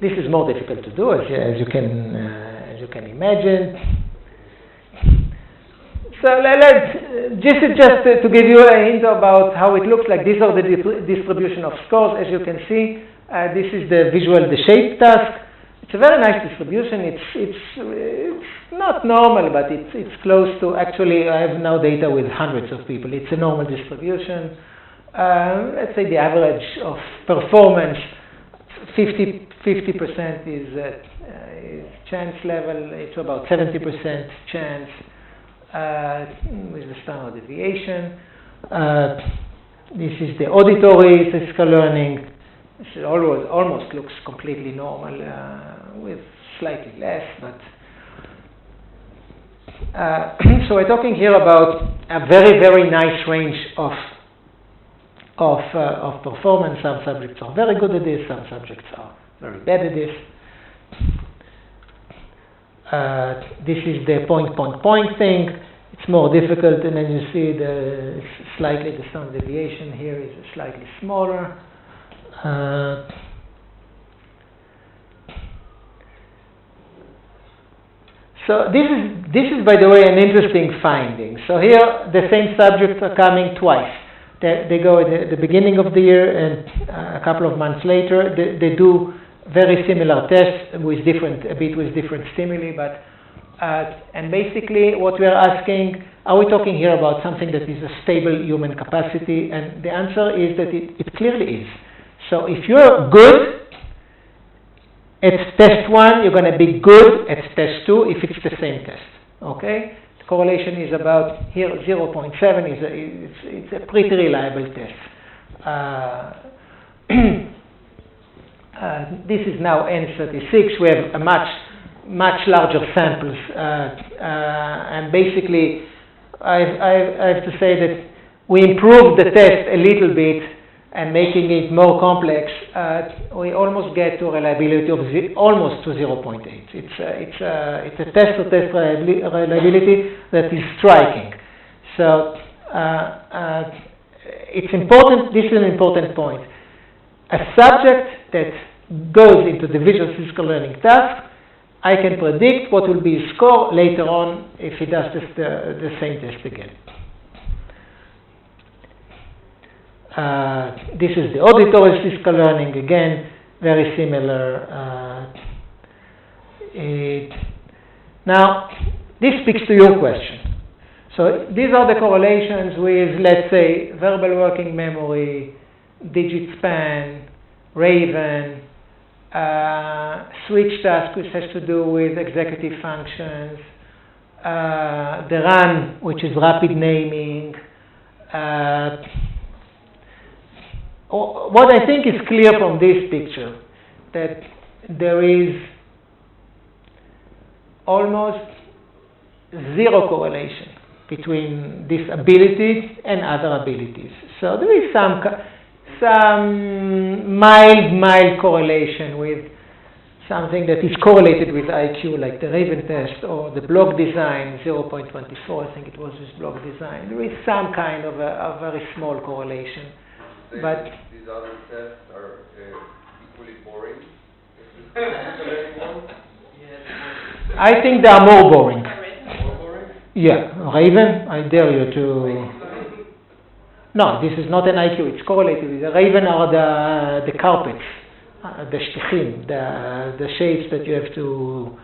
this is more difficult to do, as you can imagine. So this is just to give you a hint about how it looks like. These are the distribution of scores. As you can see, this is the visual, the shape task. It's a very nice distribution. It's not normal, but it's close to. Actually, I have now data with hundreds of people. It's a normal distribution. Let's say the average of performance, 50% is chance level. It's about 70% chance. With the standard deviation. This is the auditory physical learning. This almost looks completely normal with slightly less, but so we're talking here about a very, very nice range of performance. Some subjects are very good at this, some subjects are very bad at this. This is the point thing. It's more difficult, and then you see the standard deviation here is slightly smaller. So this is, by the way, an interesting finding. So here the same subjects are coming twice. They go at the beginning of the year, and a couple of months later they do very similar tests with different stimuli, but and basically what we are asking, are we talking here about something that is a stable human capacity? And the answer is that it clearly is. So if you're good at test 1, you're going to be good at test 2 if it's the same test. Okay? The correlation is about here 0.7 it's a pretty reliable test. This is now N36. We have a much larger samples, and basically I have to say that we improved the test a little bit and making it more complex, we almost get to a reliability of almost to 0.8. It's a test-to-test reliability that is striking. So it's important. This is an important point. A subject that goes into the visual physical learning task, I can predict what will be his score later on if he does the same test again. This is the auditory physical learning, again, very similar. Now, this speaks to your question. So these are the correlations with, let's say, verbal working memory, digit span, Raven, switch task, which has to do with executive functions, the RAN, which is rapid naming. What I think is clear from this picture, that there is almost zero correlation between this ability and other abilities. So there is some mild correlation with something that is correlated with IQ, like the Raven test or the block design, 0.24, I think it was this block design. There is some kind of a very small correlation. But these other tests are equally boring. I think they are more boring. More boring? Yeah, Raven, I dare you to... No, this is not an IQ, it's correlated with the Raven are the carpets, the shtichim, the shapes that you have to...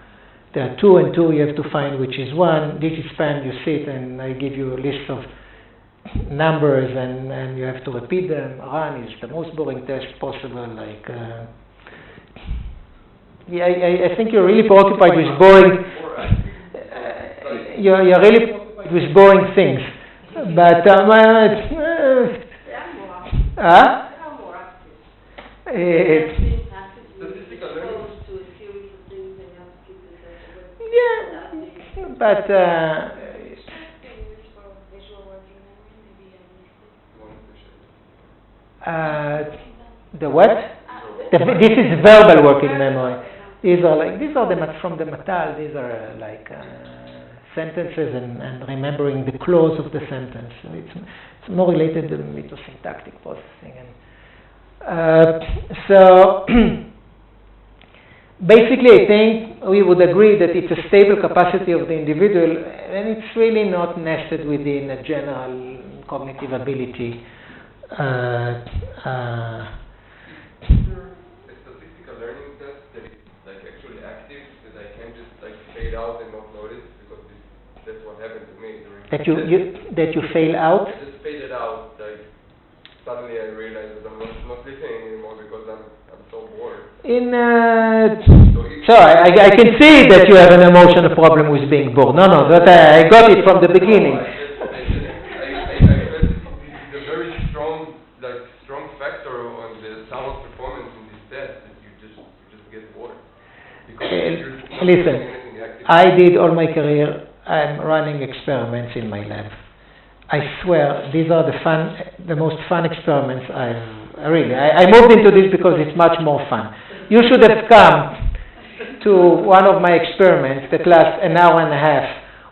There are 2 and 2, you have to find which is 1. Digit span, you sit and I give you a list of numbers and you have to repeat them. RAN is the most boring test possible. Like, I think you're really preoccupied with boring. You're really preoccupied with boring things. But Statistical learning. Yeah, but. The what? This is verbal working memory. These are from the Matal. These are like sentences and remembering the clause of the sentence. So it's more related to syntactic processing. And so basically, I think we would agree that it's a stable capacity of the individual, and it's really not nested within a general cognitive ability. A statistical learning test that is like actually active, that I can just like fade out and not notice, because that's what happened to me during that you fail out. I just faded out. Like suddenly I realized that I'm not listening anymore because I'm so bored. So I can see that you have an emotional problem with being bored. No, but I got it from the beginning. Listen, I did all my career, I'm running experiments in my lab. I swear, these are the most fun experiments I moved into this because it's much more fun. You should have come to one of my experiments that lasts an hour and a half,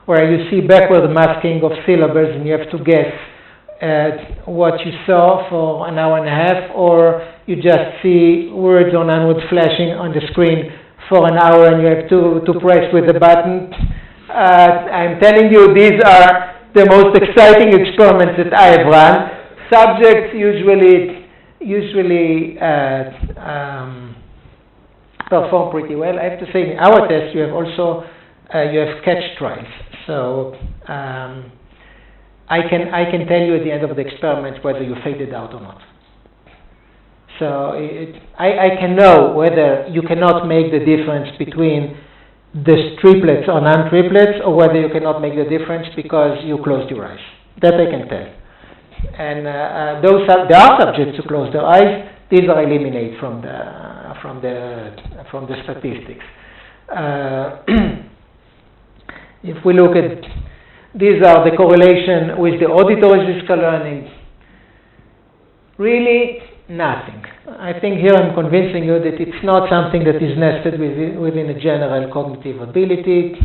where you see backward masking of syllables and you have to guess what you saw for an hour and a half, or you just see words or non-words flashing on the screen for an hour and you have to press with the button. I'm telling you, these are the most exciting experiments that I have run. Subjects usually perform pretty well. I have to say, in our test, you have also you have catch tries. So I can tell you at the end of the experiment whether you faded out or not. So I can know whether you cannot make the difference between the triplets or non-triplets, or whether you cannot make the difference because you closed your eyes. That I can tell. And there are subjects who close their eyes. These are eliminated from the statistics. If we look at these are the correlation with the auditory physical learning. Really, nothing. I think here I'm convincing you that it's not something that is nested within a general cognitive ability.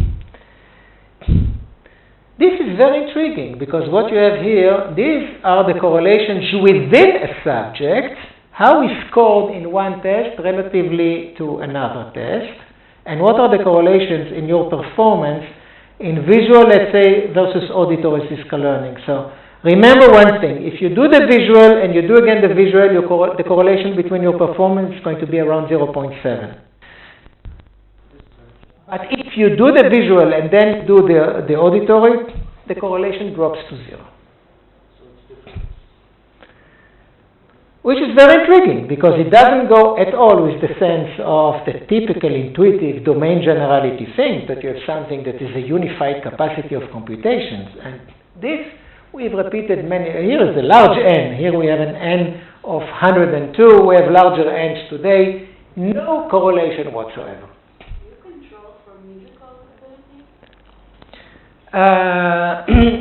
This is very intriguing because what you have here, these are the correlations within a subject, how is scored in one test relatively to another test, and what are the correlations in your performance in visual, let's say, versus auditory statistical learning. So remember one thing, if you do the visual and you do again the visual, the correlation between your performance is going to be around 0.7. But if you do the visual and then do the auditory, the correlation drops to 0. Which is very intriguing because it doesn't go at all with the sense of the typical intuitive domain generality thing, that you have something that is a unified capacity of computations. And this we've repeated many. Here is the large N. Here we have an N of 102. We have larger N's today. No correlation whatsoever.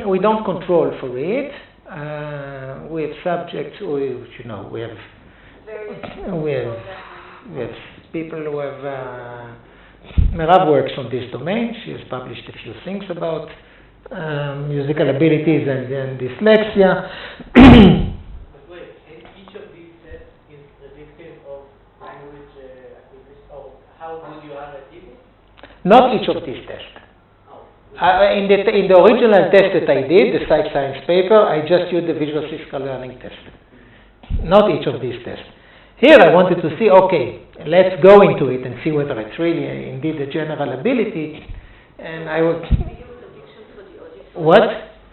We don't control for it. We have subjects, we have people who have, Merav works on this domain. She has published a few things about musical abilities and dyslexia. But wait, each of these tests is predictive of language acquisition, or how good you are at it? Not each of these tests. In the original test that I did, the Psych Science paper, I just used the visual statistical learning test. Not each of these tests. Here I wanted to see, okay, let's go into it and see whether it's really indeed a general ability. And I would... What?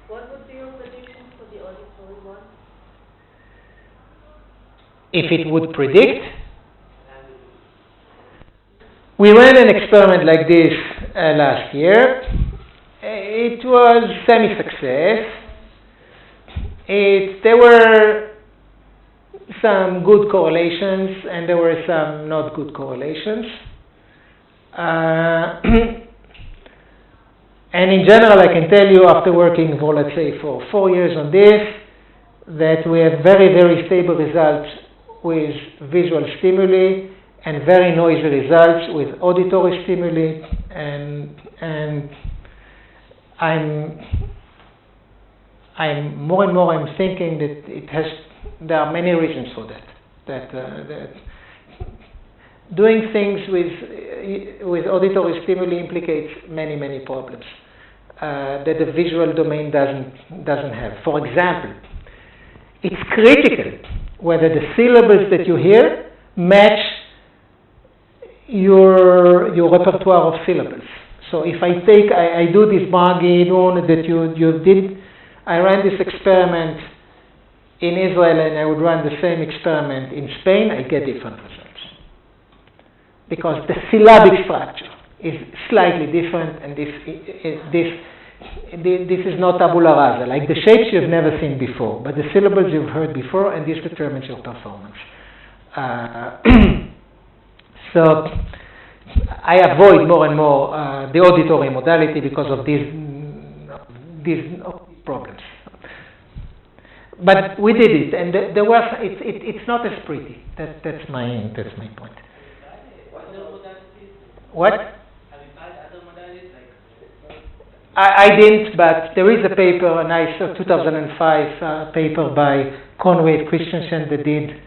What would be your prediction for the auditory one? If it would predict, we ran an experiment like this last year. It was semi-success. There were some good correlations and there were some not good correlations. And in general, I can tell you, after working for, let's say, for 4 years on this, that we have very, very stable results with visual stimuli and very noisy results with auditory stimuli, and I'm more and more I'm thinking that there are many reasons for that. That doing things with auditory stimuli implicates many problems that the visual domain doesn't have. For example, it's critical whether the syllables that you hear match your repertoire of syllables. So if I do this Bargidon that you did, I ran this experiment in Israel and I would run the same experiment in Spain, I get different results. Because the syllabic structure is slightly different, and this is not tabula rasa, like the shapes you've never seen before, but the syllables you've heard before, and this determines your performance. So I avoid more and more the auditory modality because of these problems. But we did it, and there was it's not as pretty. That's my point. What? Have you tried other modalities like? I didn't, but there is a paper, a nice 2005 paper by Conway Christensen that did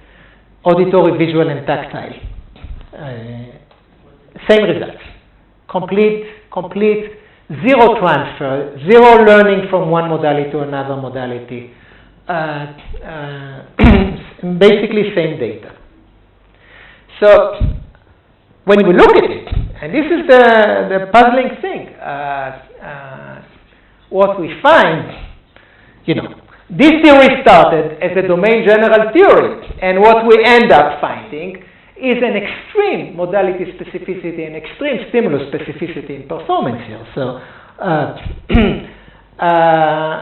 auditory, visual, and tactile. Same results. Complete, zero transfer, zero learning from one modality to another modality. Basically same data. So when we look at it, and this is the puzzling thing, what we find, this theory started as a domain general theory, and what we end up finding is an extreme modality specificity and extreme stimulus specificity in performance here. So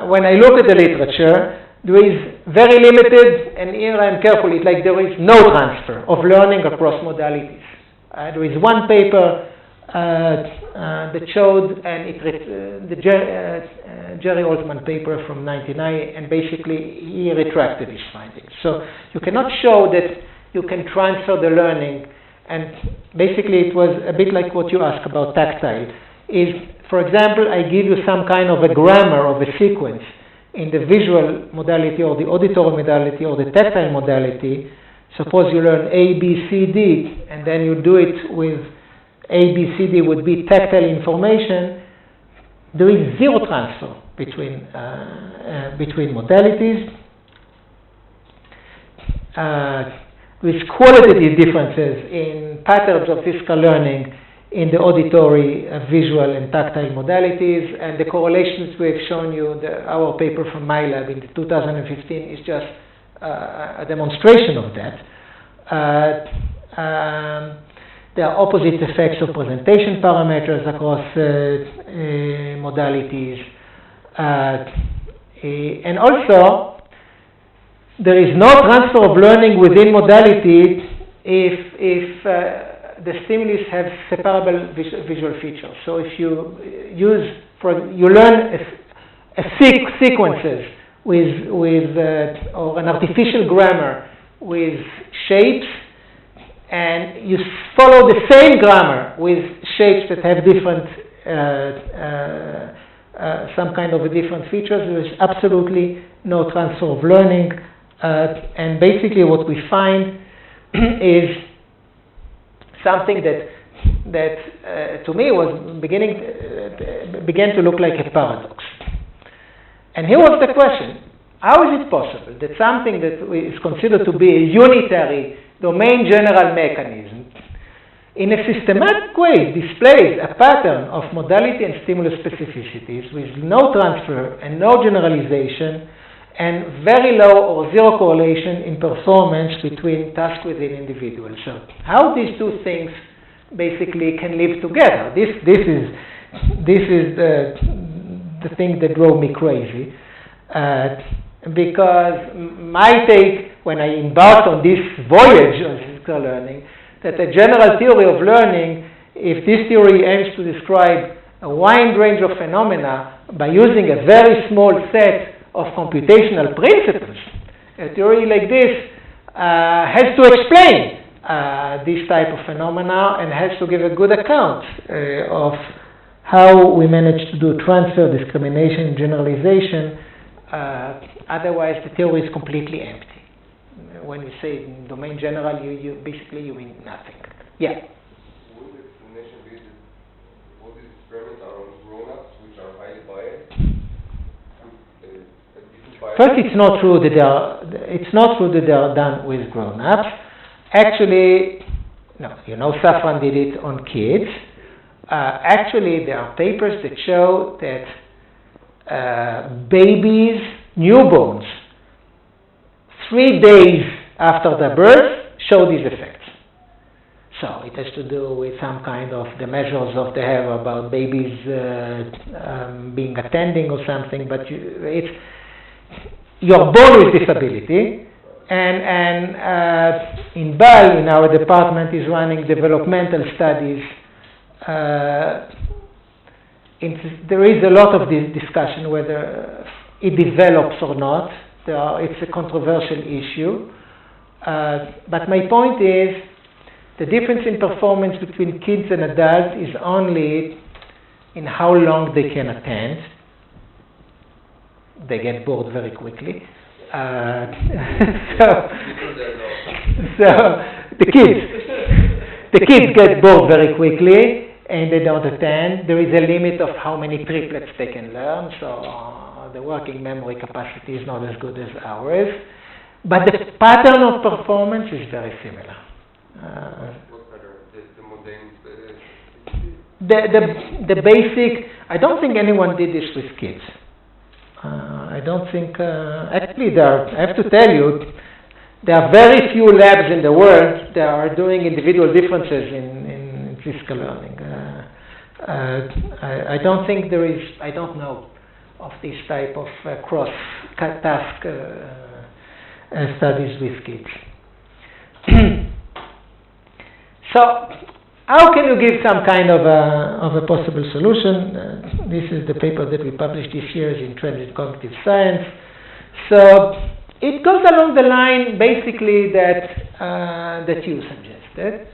when I look at the literature, there is very limited, and here I'm careful, it's like there is no transfer of learning across modalities. There is one paper that showed, and the Jerry Altman paper from '99, and basically he retracted his findings. So you cannot show that you can transfer the learning, and basically it was a bit like what you asked about tactile. Is, for example, I give you some kind of a grammar of a sequence in the visual modality or the auditory modality or the tactile modality. Suppose you learn A, B, C, D, and then you do it with A, B, C, D would be tactile information. There is zero transfer between modalities. With qualitative differences in patterns of physical learning in the auditory, visual, and tactile modalities, and the correlations we have shown you, our paper from my lab in 2015 is just a demonstration of that. There are opposite effects of presentation parameters across modalities, and also there is no transfer of learning within modality if the stimulus have separable visual features. So if you you learn sequences with or an artificial grammar with shapes, and you follow the same grammar with shapes that have different some kind of a different features, there is absolutely no transfer of learning. And basically what we find is something that to me was began to look like a paradox. And here was the question: how is it possible that something that is considered to be a unitary domain general mechanism in a systematic way displays a pattern of modality and stimulus specificities with no transfer and no generalization, and very low or zero correlation in performance between tasks within individuals? So how these two things basically can live together? This is the thing that drove me crazy, because my take when I embarked on this voyage of physical learning, that a general theory of learning, if this theory aims to describe a wide range of phenomena by using a very small set of computational principles, a theory like this has to explain this type of phenomena and has to give a good account of how we manage to do transfer, discrimination, generalization. Otherwise, the theory is completely empty. When you say domain general, you basically you mean nothing. Yeah. Would the explanation be that all these experiments are on grown-ups, which are highly biased? First, it's not true that they are done with grown-ups. Actually, no. Safran did it on kids. Actually, there are papers that show that babies, newborns, 3 days after their birth, show these effects. So it has to do with some kind of the measures of they have about babies being attending or something. But it's you're born with disability, and in BAL, in our department, is running developmental studies. There is a lot of this discussion whether it develops or not. It's a controversial issue. But my point is, the difference in performance between kids and adults is only in how long they can attend. They get bored very quickly. So the kids get bored very quickly and they don't attend. There is a limit of how many triplets they can learn. So the working memory capacity is not as good as ours. But the pattern of performance is very similar. What pattern? The basic, I don't think anyone did this with kids. I don't think, actually I have to tell you, there are very few labs in the world that are doing individual differences in physical learning. I don't think there is, I don't know of this type of cross-task studies with kids. So how can you give some kind of a possible solution? This is the paper that we published this year in Transit Cognitive Science. So it goes along the line basically that you suggested.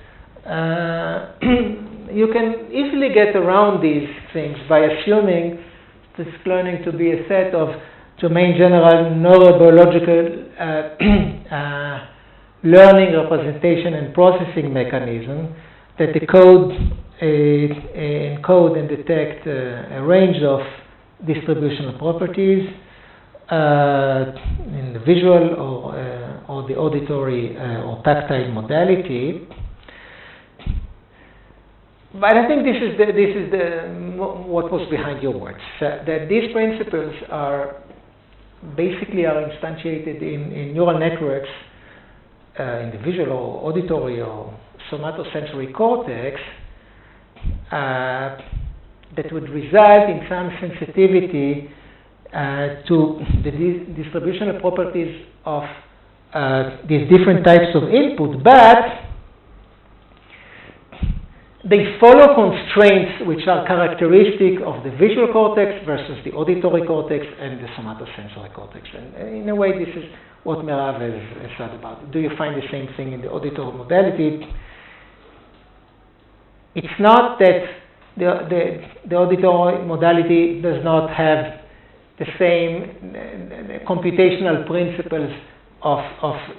You can easily get around these things by assuming statistical learning to be a set of domain general neurobiological learning, representation, and processing mechanism that encode and detect a range of distributional properties in the visual or the auditory or tactile modality. But I think this is what was behind your words. That these principles are instantiated in neural networks in the visual or auditory or somatosensory cortex that would result in some sensitivity to the distributional properties of these different types of input, but they follow constraints which are characteristic of the visual cortex versus the auditory cortex and the somatosensory cortex. And in a way, this is what Merav has said about. Do you find the same thing in the auditory modality? It's not that the auditory modality does not have the same computational principles of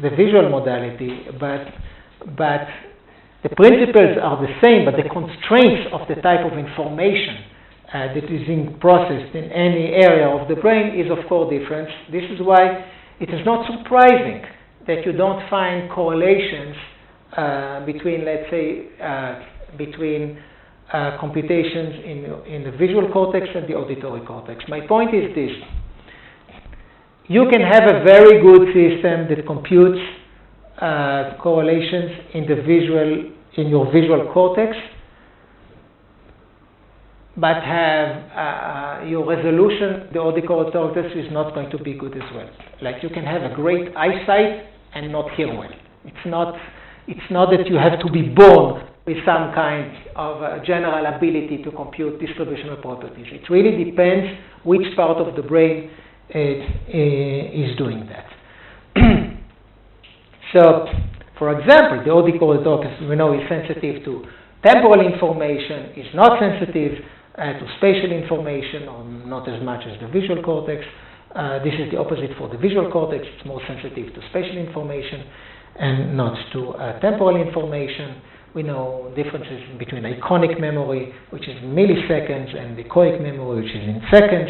the visual modality, but the principles are the same, but the constraints of the type of information that is being processed in any area of the brain is of course different. This is why it is not surprising that you don't find correlations between, let's say, computations in the visual cortex and the auditory cortex. My point is this. You can have a very good system that computes correlations in your visual cortex, but have your resolution, the auditory cortex is not going to be good as well. Like you can have a great eyesight and not hear well. It's not that you have to be born with some kind of general ability to compute distributional properties. It really depends which part of the brain is doing that. So, for example, the auditory cortex, we know, is sensitive to temporal information, is not sensitive to spatial information, or not as much as the visual cortex. This is the opposite for the visual cortex. It's more sensitive to spatial information and not to temporal information. We know differences between iconic memory, which is in milliseconds, and echoic memory, which is in seconds.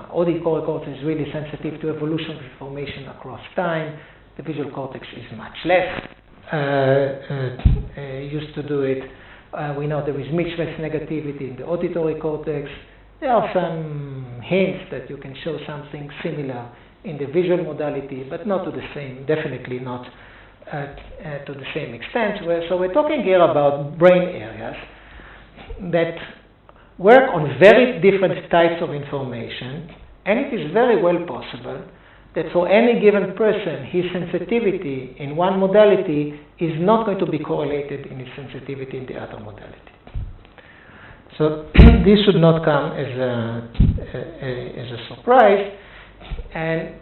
Auditory cortex is really sensitive to evolution of information across time. The visual cortex is much less used to do it. We know there is mismatch negativity in the auditory cortex. There are some hints that you can show something similar in the visual modality, but not to the same, definitely not to the same extent. So we're talking here about brain areas that work on very different types of information, and it is very well possible that for any given person, his sensitivity in one modality is not going to be correlated in his sensitivity in the other modality. So this should not come as a surprise, and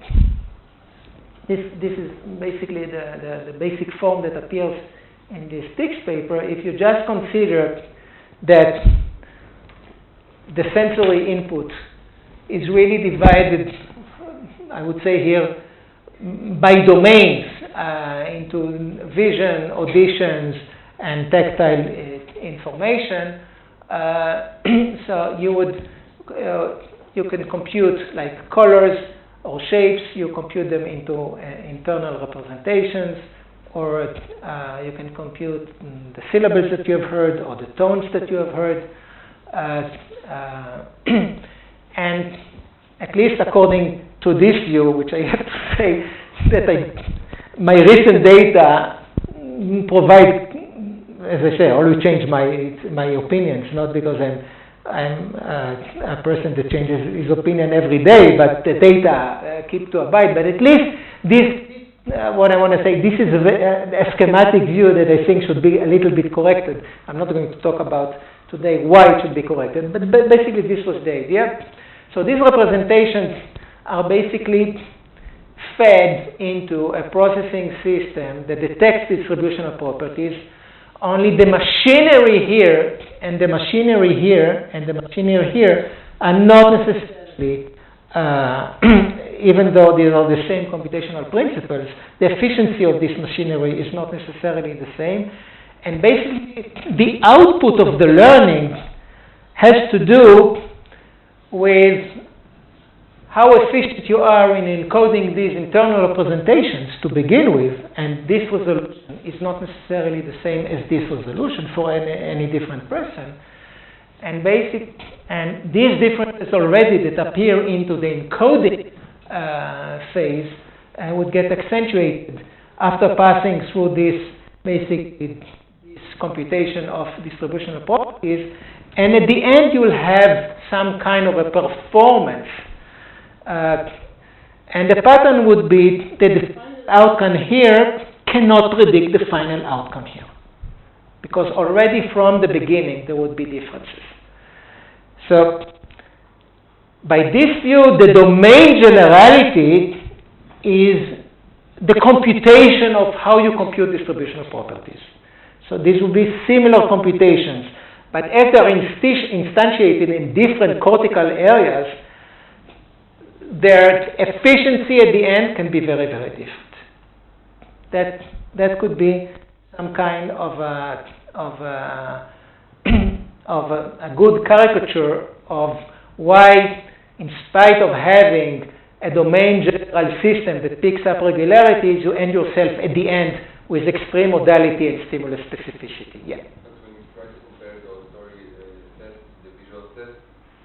this is basically the basic form that appears in this text paper. If you just consider that the sensory input is really divided, I would say here, by domains into vision, auditions, and tactile information. So you can compute like colors or shapes. You compute them into internal representations, or you can compute the syllables that you have heard or the tones that you have heard. And at least according to this view, which I have to say that my recent data provide, as I say, I always change my opinions, not because I'm a person that changes his opinion every day, but the data keep to abide. But at least what I want to say, this is a schematic view that I think should be a little bit corrected. I'm not going to talk about today why it should be corrected, but basically this was the idea. So these representations are basically fed into a processing system that detects distributional properties. Only the machinery here and the machinery here and the machinery here are not necessarily, even though these are the same computational principles, the efficiency of this machinery is not necessarily the same. And basically, the output of the learning has to do with how efficient you are in encoding these internal representations to begin with, and this resolution is not necessarily the same as this resolution for any different person. And these differences already that appear into the encoding phase would get accentuated after passing through this computation of distributional properties, and at the end you will have some kind of a performance. And the pattern would be that the final outcome here cannot predict the final outcome here, because already from the beginning there would be differences. So by this view, the domain generality is the computation of how you compute distributional properties. So these will be similar computations, but as they are instantiated in different cortical areas, their efficiency at the end can be very, very different. That could be some kind of a good caricature of why, in spite of having a domain general system that picks up regularities, you end yourself at the end with extreme modality and stimulus specificity. Yeah. But when you try to compare the auditory test, the visual test,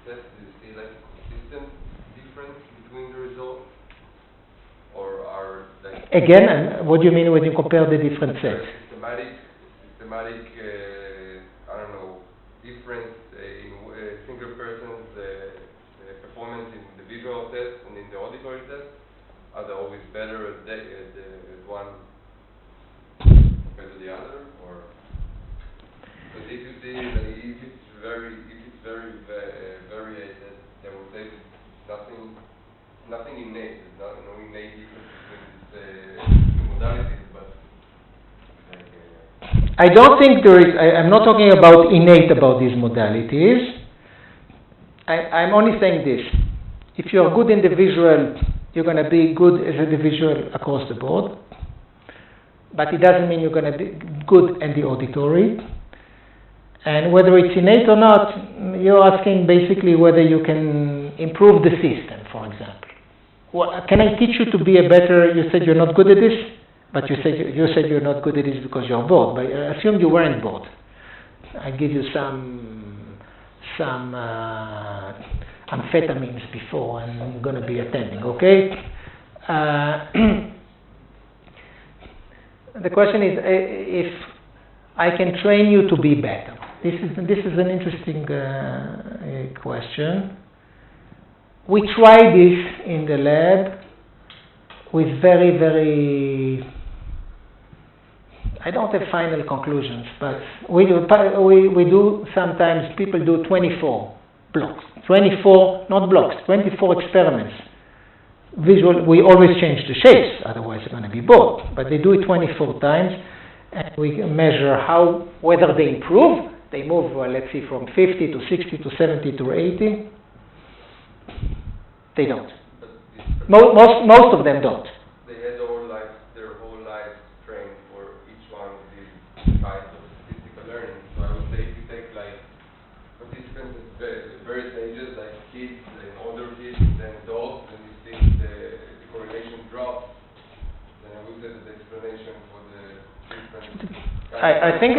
do you see like a consistent difference between the results? Or are like... Again, what do you mean when you compare the different sets? Systematic, I don't know, difference in single person's performance in the visual test and in the auditory test? Are they always better at one compared to the other, or because if you see that if it's very variated, they will say nothing innate. There's no innate difference between these modalities, but I don't think there is. I'm not talking about innate about these modalities. I'm only saying this: if you are good in the visual, you're going to be good as a visual across the board. But it doesn't mean you're going to be good in the auditory. And whether it's innate or not, you're asking basically whether you can improve the system, for example. Can I teach you to be a better, you said you're not good at this, but you said you're not good at this because you're bored. But I assume you weren't bored. I give you some amphetamines before, and I'm going to be attending, okay? The question is if I can train you to be better. This is an interesting question. We try this in the lab with very, I don't have final conclusions, but we do sometimes, people do 24 blocks. 24, not blocks, 24 experiments. Visual, we always change the shapes, otherwise they're going to be bored. But they do it 24 times, and we measure whether they improve. They move, let's see, from 50 to 60 to 70 to 80. They don't. Most of them don't. They had their whole life trained for each one of these types of statistical learning. So I would say if you take like participants at various ages, like kids and older kids and then adults, and you see the correlation drop, then I would say that the explanation for the different. I think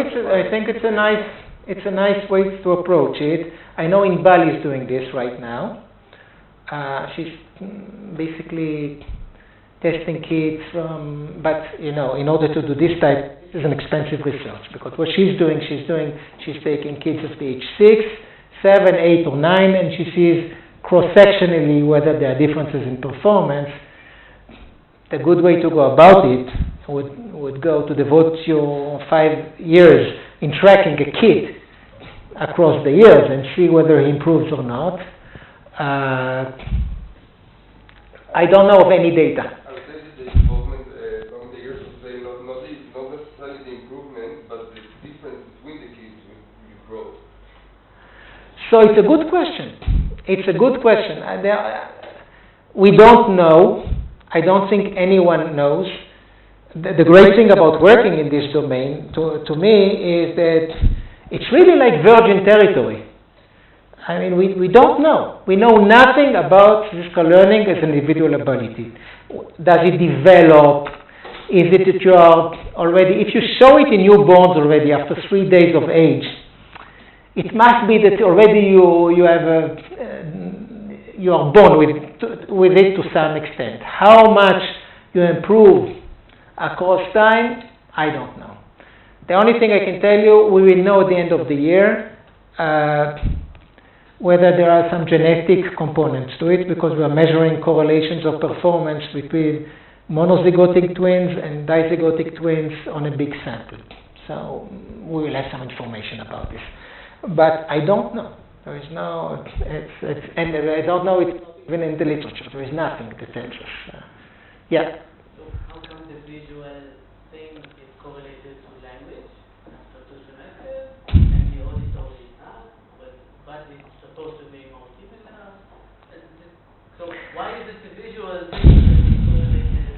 it's a nice way to approach it. I know Inbal is doing this right now. She's basically testing kids but in order to do this type, this is an expensive research, because what she's taking kids of age 6, 7, 8, or 9, and she sees cross-sectionally whether there are differences in performance. the good way to go about it would go to devote your 5 years in tracking a kid across the years and see whether he improves or not. I don't know of any data. I would say that the involvement along the years of play, not necessarily the improvement, but the difference between the kids will grow. So it's a good question. It's a good question. We don't know. I don't think anyone knows. The great thing about working in this domain, to me, is that it's really like virgin territory. I mean, we don't know. We know nothing about statistical learning as an individual ability. Does it develop? Is it that you are already, if you show it in newborns already after 3 days of age, it must be that already you are born with it to some extent. How much you improve across time, I don't know. The only thing I can tell you, we will know at the end of the year whether there are some genetic components to it, because we are measuring correlations of performance between monozygotic twins and dizygotic twins on a big sample. So we will have some information about this. But I don't know. There is no, and I don't know it even in the literature. There is nothing that tells us. Yeah. So how come the visual thing is correlated to language after 2 semesters, and the auditory is not, but it's supposed to be more similar? So why is it the visual thing that is correlated?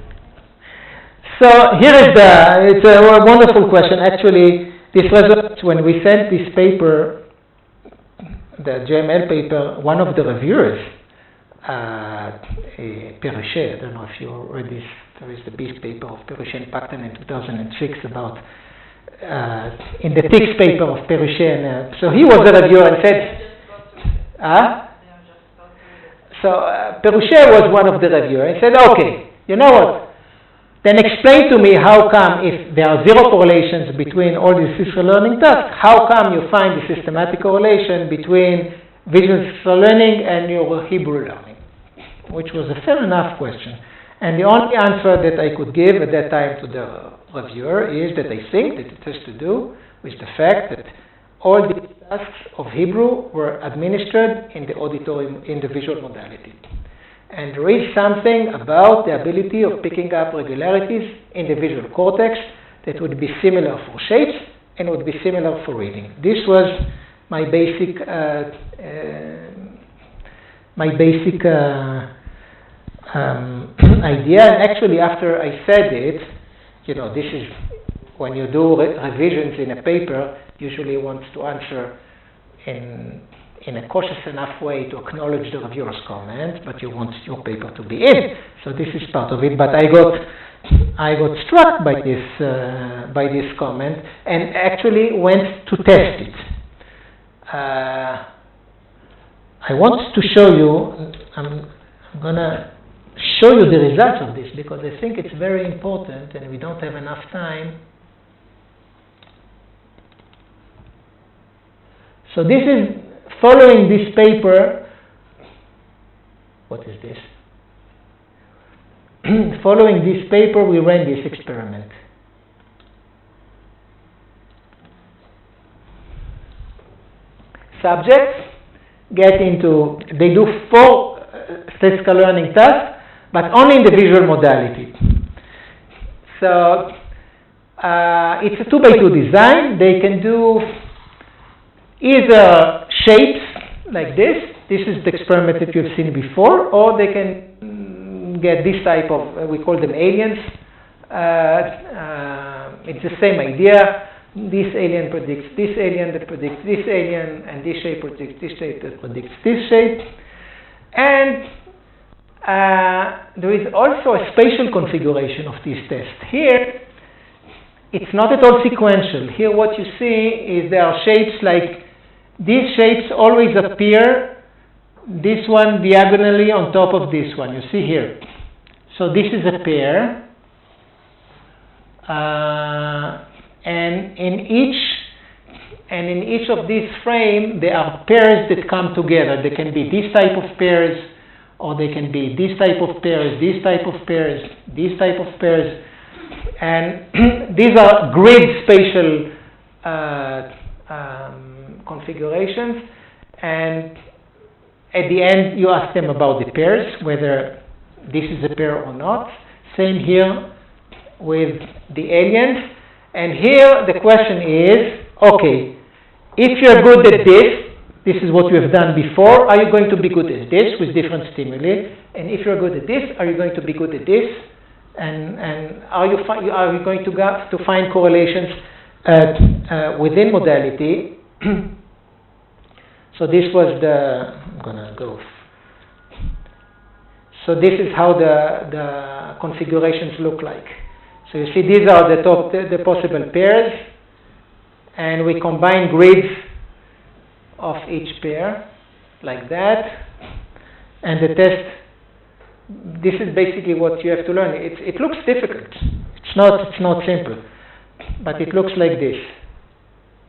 So here is it's a wonderful question. Actually, this was when we sent this paper, the JML paper, one of the reviewers, Perrichet, I don't know if you read this, there is the big paper of Perrichet and Pacton in 2006 about, in the TICS paper of Perrichet, so he was the reviewer and said, so Perrichet was one of the reviewers and said, okay, you know what? Then explain to me how come, if there are 0 correlations between all these statistical learning tasks, how come you find the systematic correlation between visual statistical learning and your Hebrew learning? Which was a fair enough question. And the only answer that I could give at that time to the reviewer is that I think that it has to do with the fact that all the tasks of Hebrew were administered in the auditory, in the visual modality. And there is something about the ability of picking up regularities in the visual cortex that would be similar for shapes and would be similar for reading. This was my basic idea. And actually, after I said it, you know, this is when you do revisions in a paper, usually wants to answer in a cautious enough way to acknowledge the reviewer's comment, but you want your paper to be in. So this is part of it. But I got struck by this comment and actually went to test it. I want to show you. I'm gonna show you the results of this because I think it's very important, and we don't have enough time. So this is following this paper. What is this? Following this paper, we ran this experiment. Subjects they do 4 statistical learning tasks, but only in the visual modality. So it's a 2x2 design. They can do either shapes like this. This is the experiment that you've seen before, or they can get this type of, we call them aliens. It's the same idea. This alien predicts this alien that predicts this alien, and this shape predicts this shape that predicts this shape. And there is also a spatial configuration of this test. Here, it's not at all sequential. Here what you see is there are shapes like, these shapes always appear, this one diagonally on top of this one, you see here. So this is a pair. And in each of these frames, there are pairs that come together. They can be this type of pairs, or they can be this type of pairs, this type of pairs, this type of pairs. And these are grid spatial configurations. And at the end, you ask them about the pairs, whether this is a pair or not. Same here with the aliens. And here the question is, okay, if you're good at this is what you have done before, are you going to be good at this with different stimuli? And if you're good at this, are you going to be good at this? And are you going to find correlations within modality? So this was I'm gonna go. So this is how the configurations look like. So you see these are the possible pairs, and we combine grids of each pair like that. And the test, this is basically what you have to learn. It looks difficult. It's not simple, but it looks like this.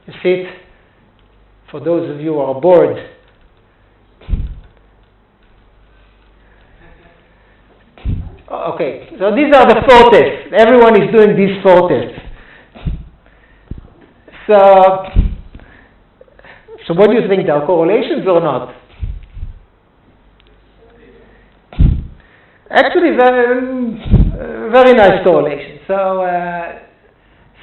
You see it? For those of you who are bored, okay, so these are the 4 tests. Everyone is doing these 4 tests. So what do you think? There are correlations or not? Actually, very nice correlation.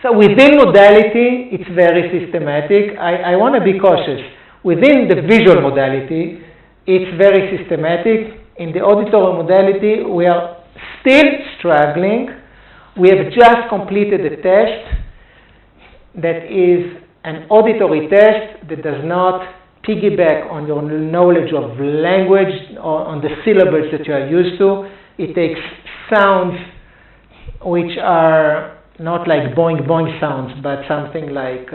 So within modality, it's very systematic. I want to be cautious. Within the visual modality, it's very systematic. In the auditory modality, we are still struggling. We have just completed a test that is an auditory test that does not piggyback on your knowledge of language or on the syllables that you are used to. It takes sounds which are not like boing boing sounds, but something like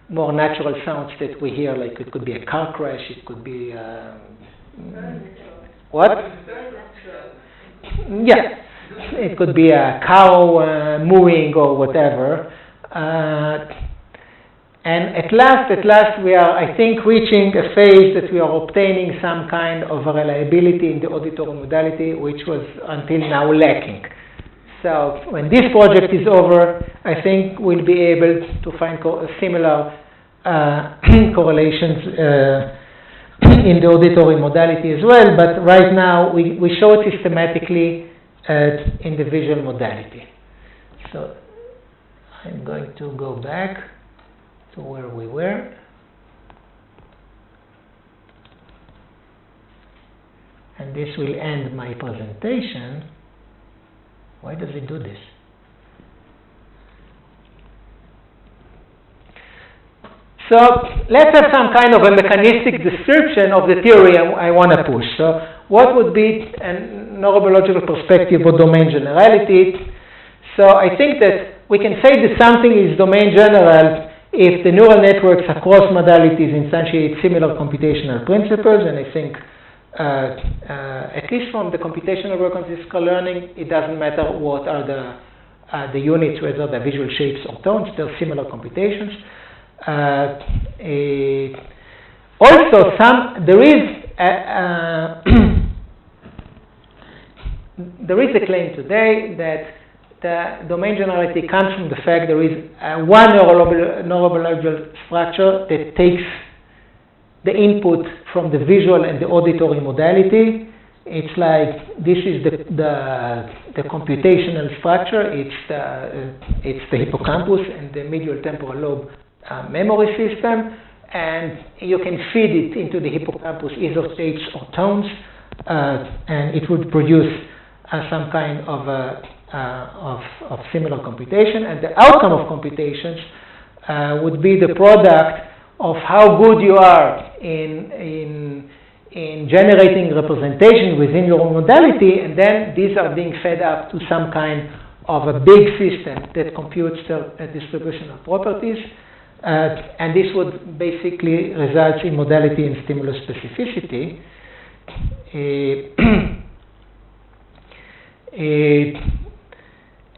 more natural sounds that we hear, like it could be a car crash, it could be what? Yeah, it could be a cow mooing or whatever. And at last we are, I think, reaching a phase that we are obtaining some kind of a reliability in the auditory modality, which was until now lacking. So when this project is over, I think we'll be able to find similar correlations in the auditory modality as well. But right now we show it systematically in the visual modality. So I'm going to go back to where we were. And this will end my presentation. Why does it do this? So let's have some kind of a mechanistic description of the theory I want to push. So what would be a neurobiological perspective of domain generality? So I think that we can say that something is domain general if the neural networks across modalities instantiate similar computational principles. And I think at least from the computational work on statistical learning, it doesn't matter what are the units, whether they're visual shapes or tones, they're similar computations. Also, there is a claim today that the domain generality comes from the fact there is one neurobiological structure that takes the input from the visual and the auditory modality. It's like this is the computational structure. It's the hippocampus and the medial temporal lobe memory system, and you can feed it into the hippocampus either shapes or tones, and it would produce some kind of similar computation. And the outcome of computations would be the product of how good you are in generating representation within your modality, and then these are being fed up to some kind of a big system that computes the distributional properties. And this would basically result in modality and stimulus specificity.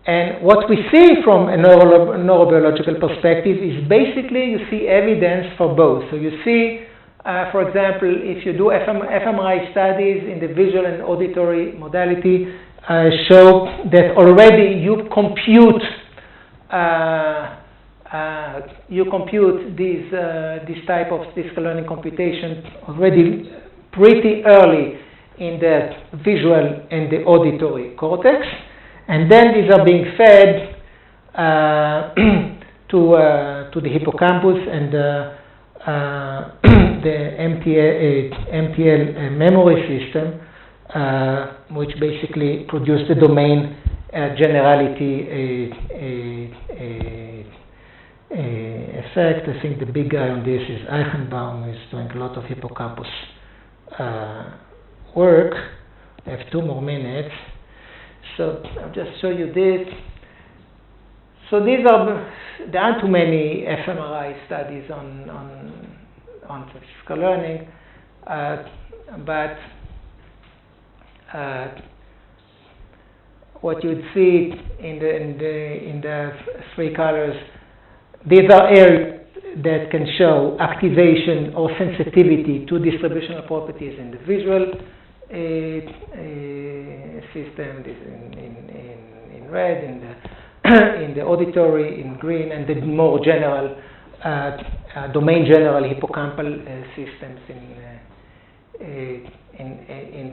And what we see from a neurobiological perspective is basically you see evidence for both. So you see For example, if you do fMRI studies in the visual and auditory modality, show that already you compute this type of statistical learning computation already pretty early in the visual and the auditory cortex, and then these are being fed to the hippocampus and the MTL memory system, which basically produce the domain generality effect. I think the big guy on this is Eichenbaum, who is doing a lot of hippocampus work. I have 2 more minutes, so I'll just show you this. So there aren't too many fMRI studies on statistical learning, but what you'd see in the 3 colors, these are areas that can show activation or sensitivity to distributional properties in the visual system. This in red, in the auditory in green, and the more general domain general hippocampal systems in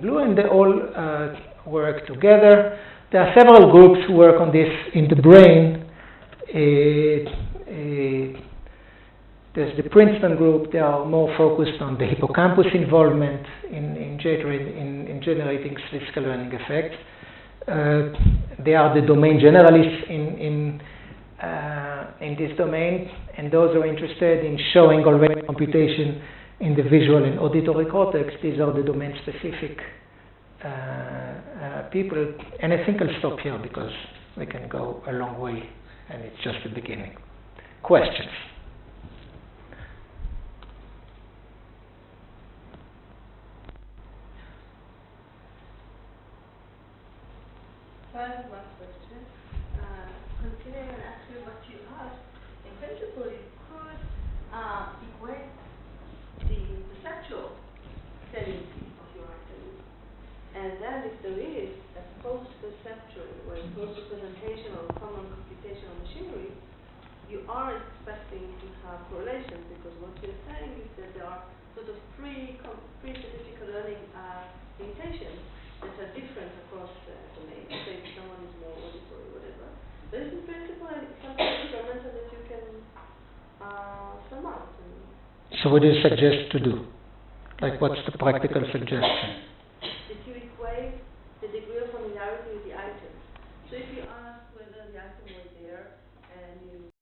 blue, and they all work together. There are several groups who work on this in the brain. There's the Princeton group. They are more focused on the hippocampus involvement in generating statistical learning effects. They are the domain generalists in this domain, and those who are interested in showing already computation in the visual and auditory cortex. These are the domain-specific people. And I think I'll stop here because we can go a long way, and it's just the beginning. Questions? So I have one question. Continuing on actually what you asked, in principle you could equate the perceptual tendency of your activity. And then if there is a post-perceptual or a post-representation of common computational machinery, you are expecting to have correlation, because what you're saying is that there are sort of pre-statistical learning limitations that are different across domains. Say if someone is more auditory, whatever. But in principle, something experimental that you can sum up. So what do you suggest to do? Like, what's the practical suggestion?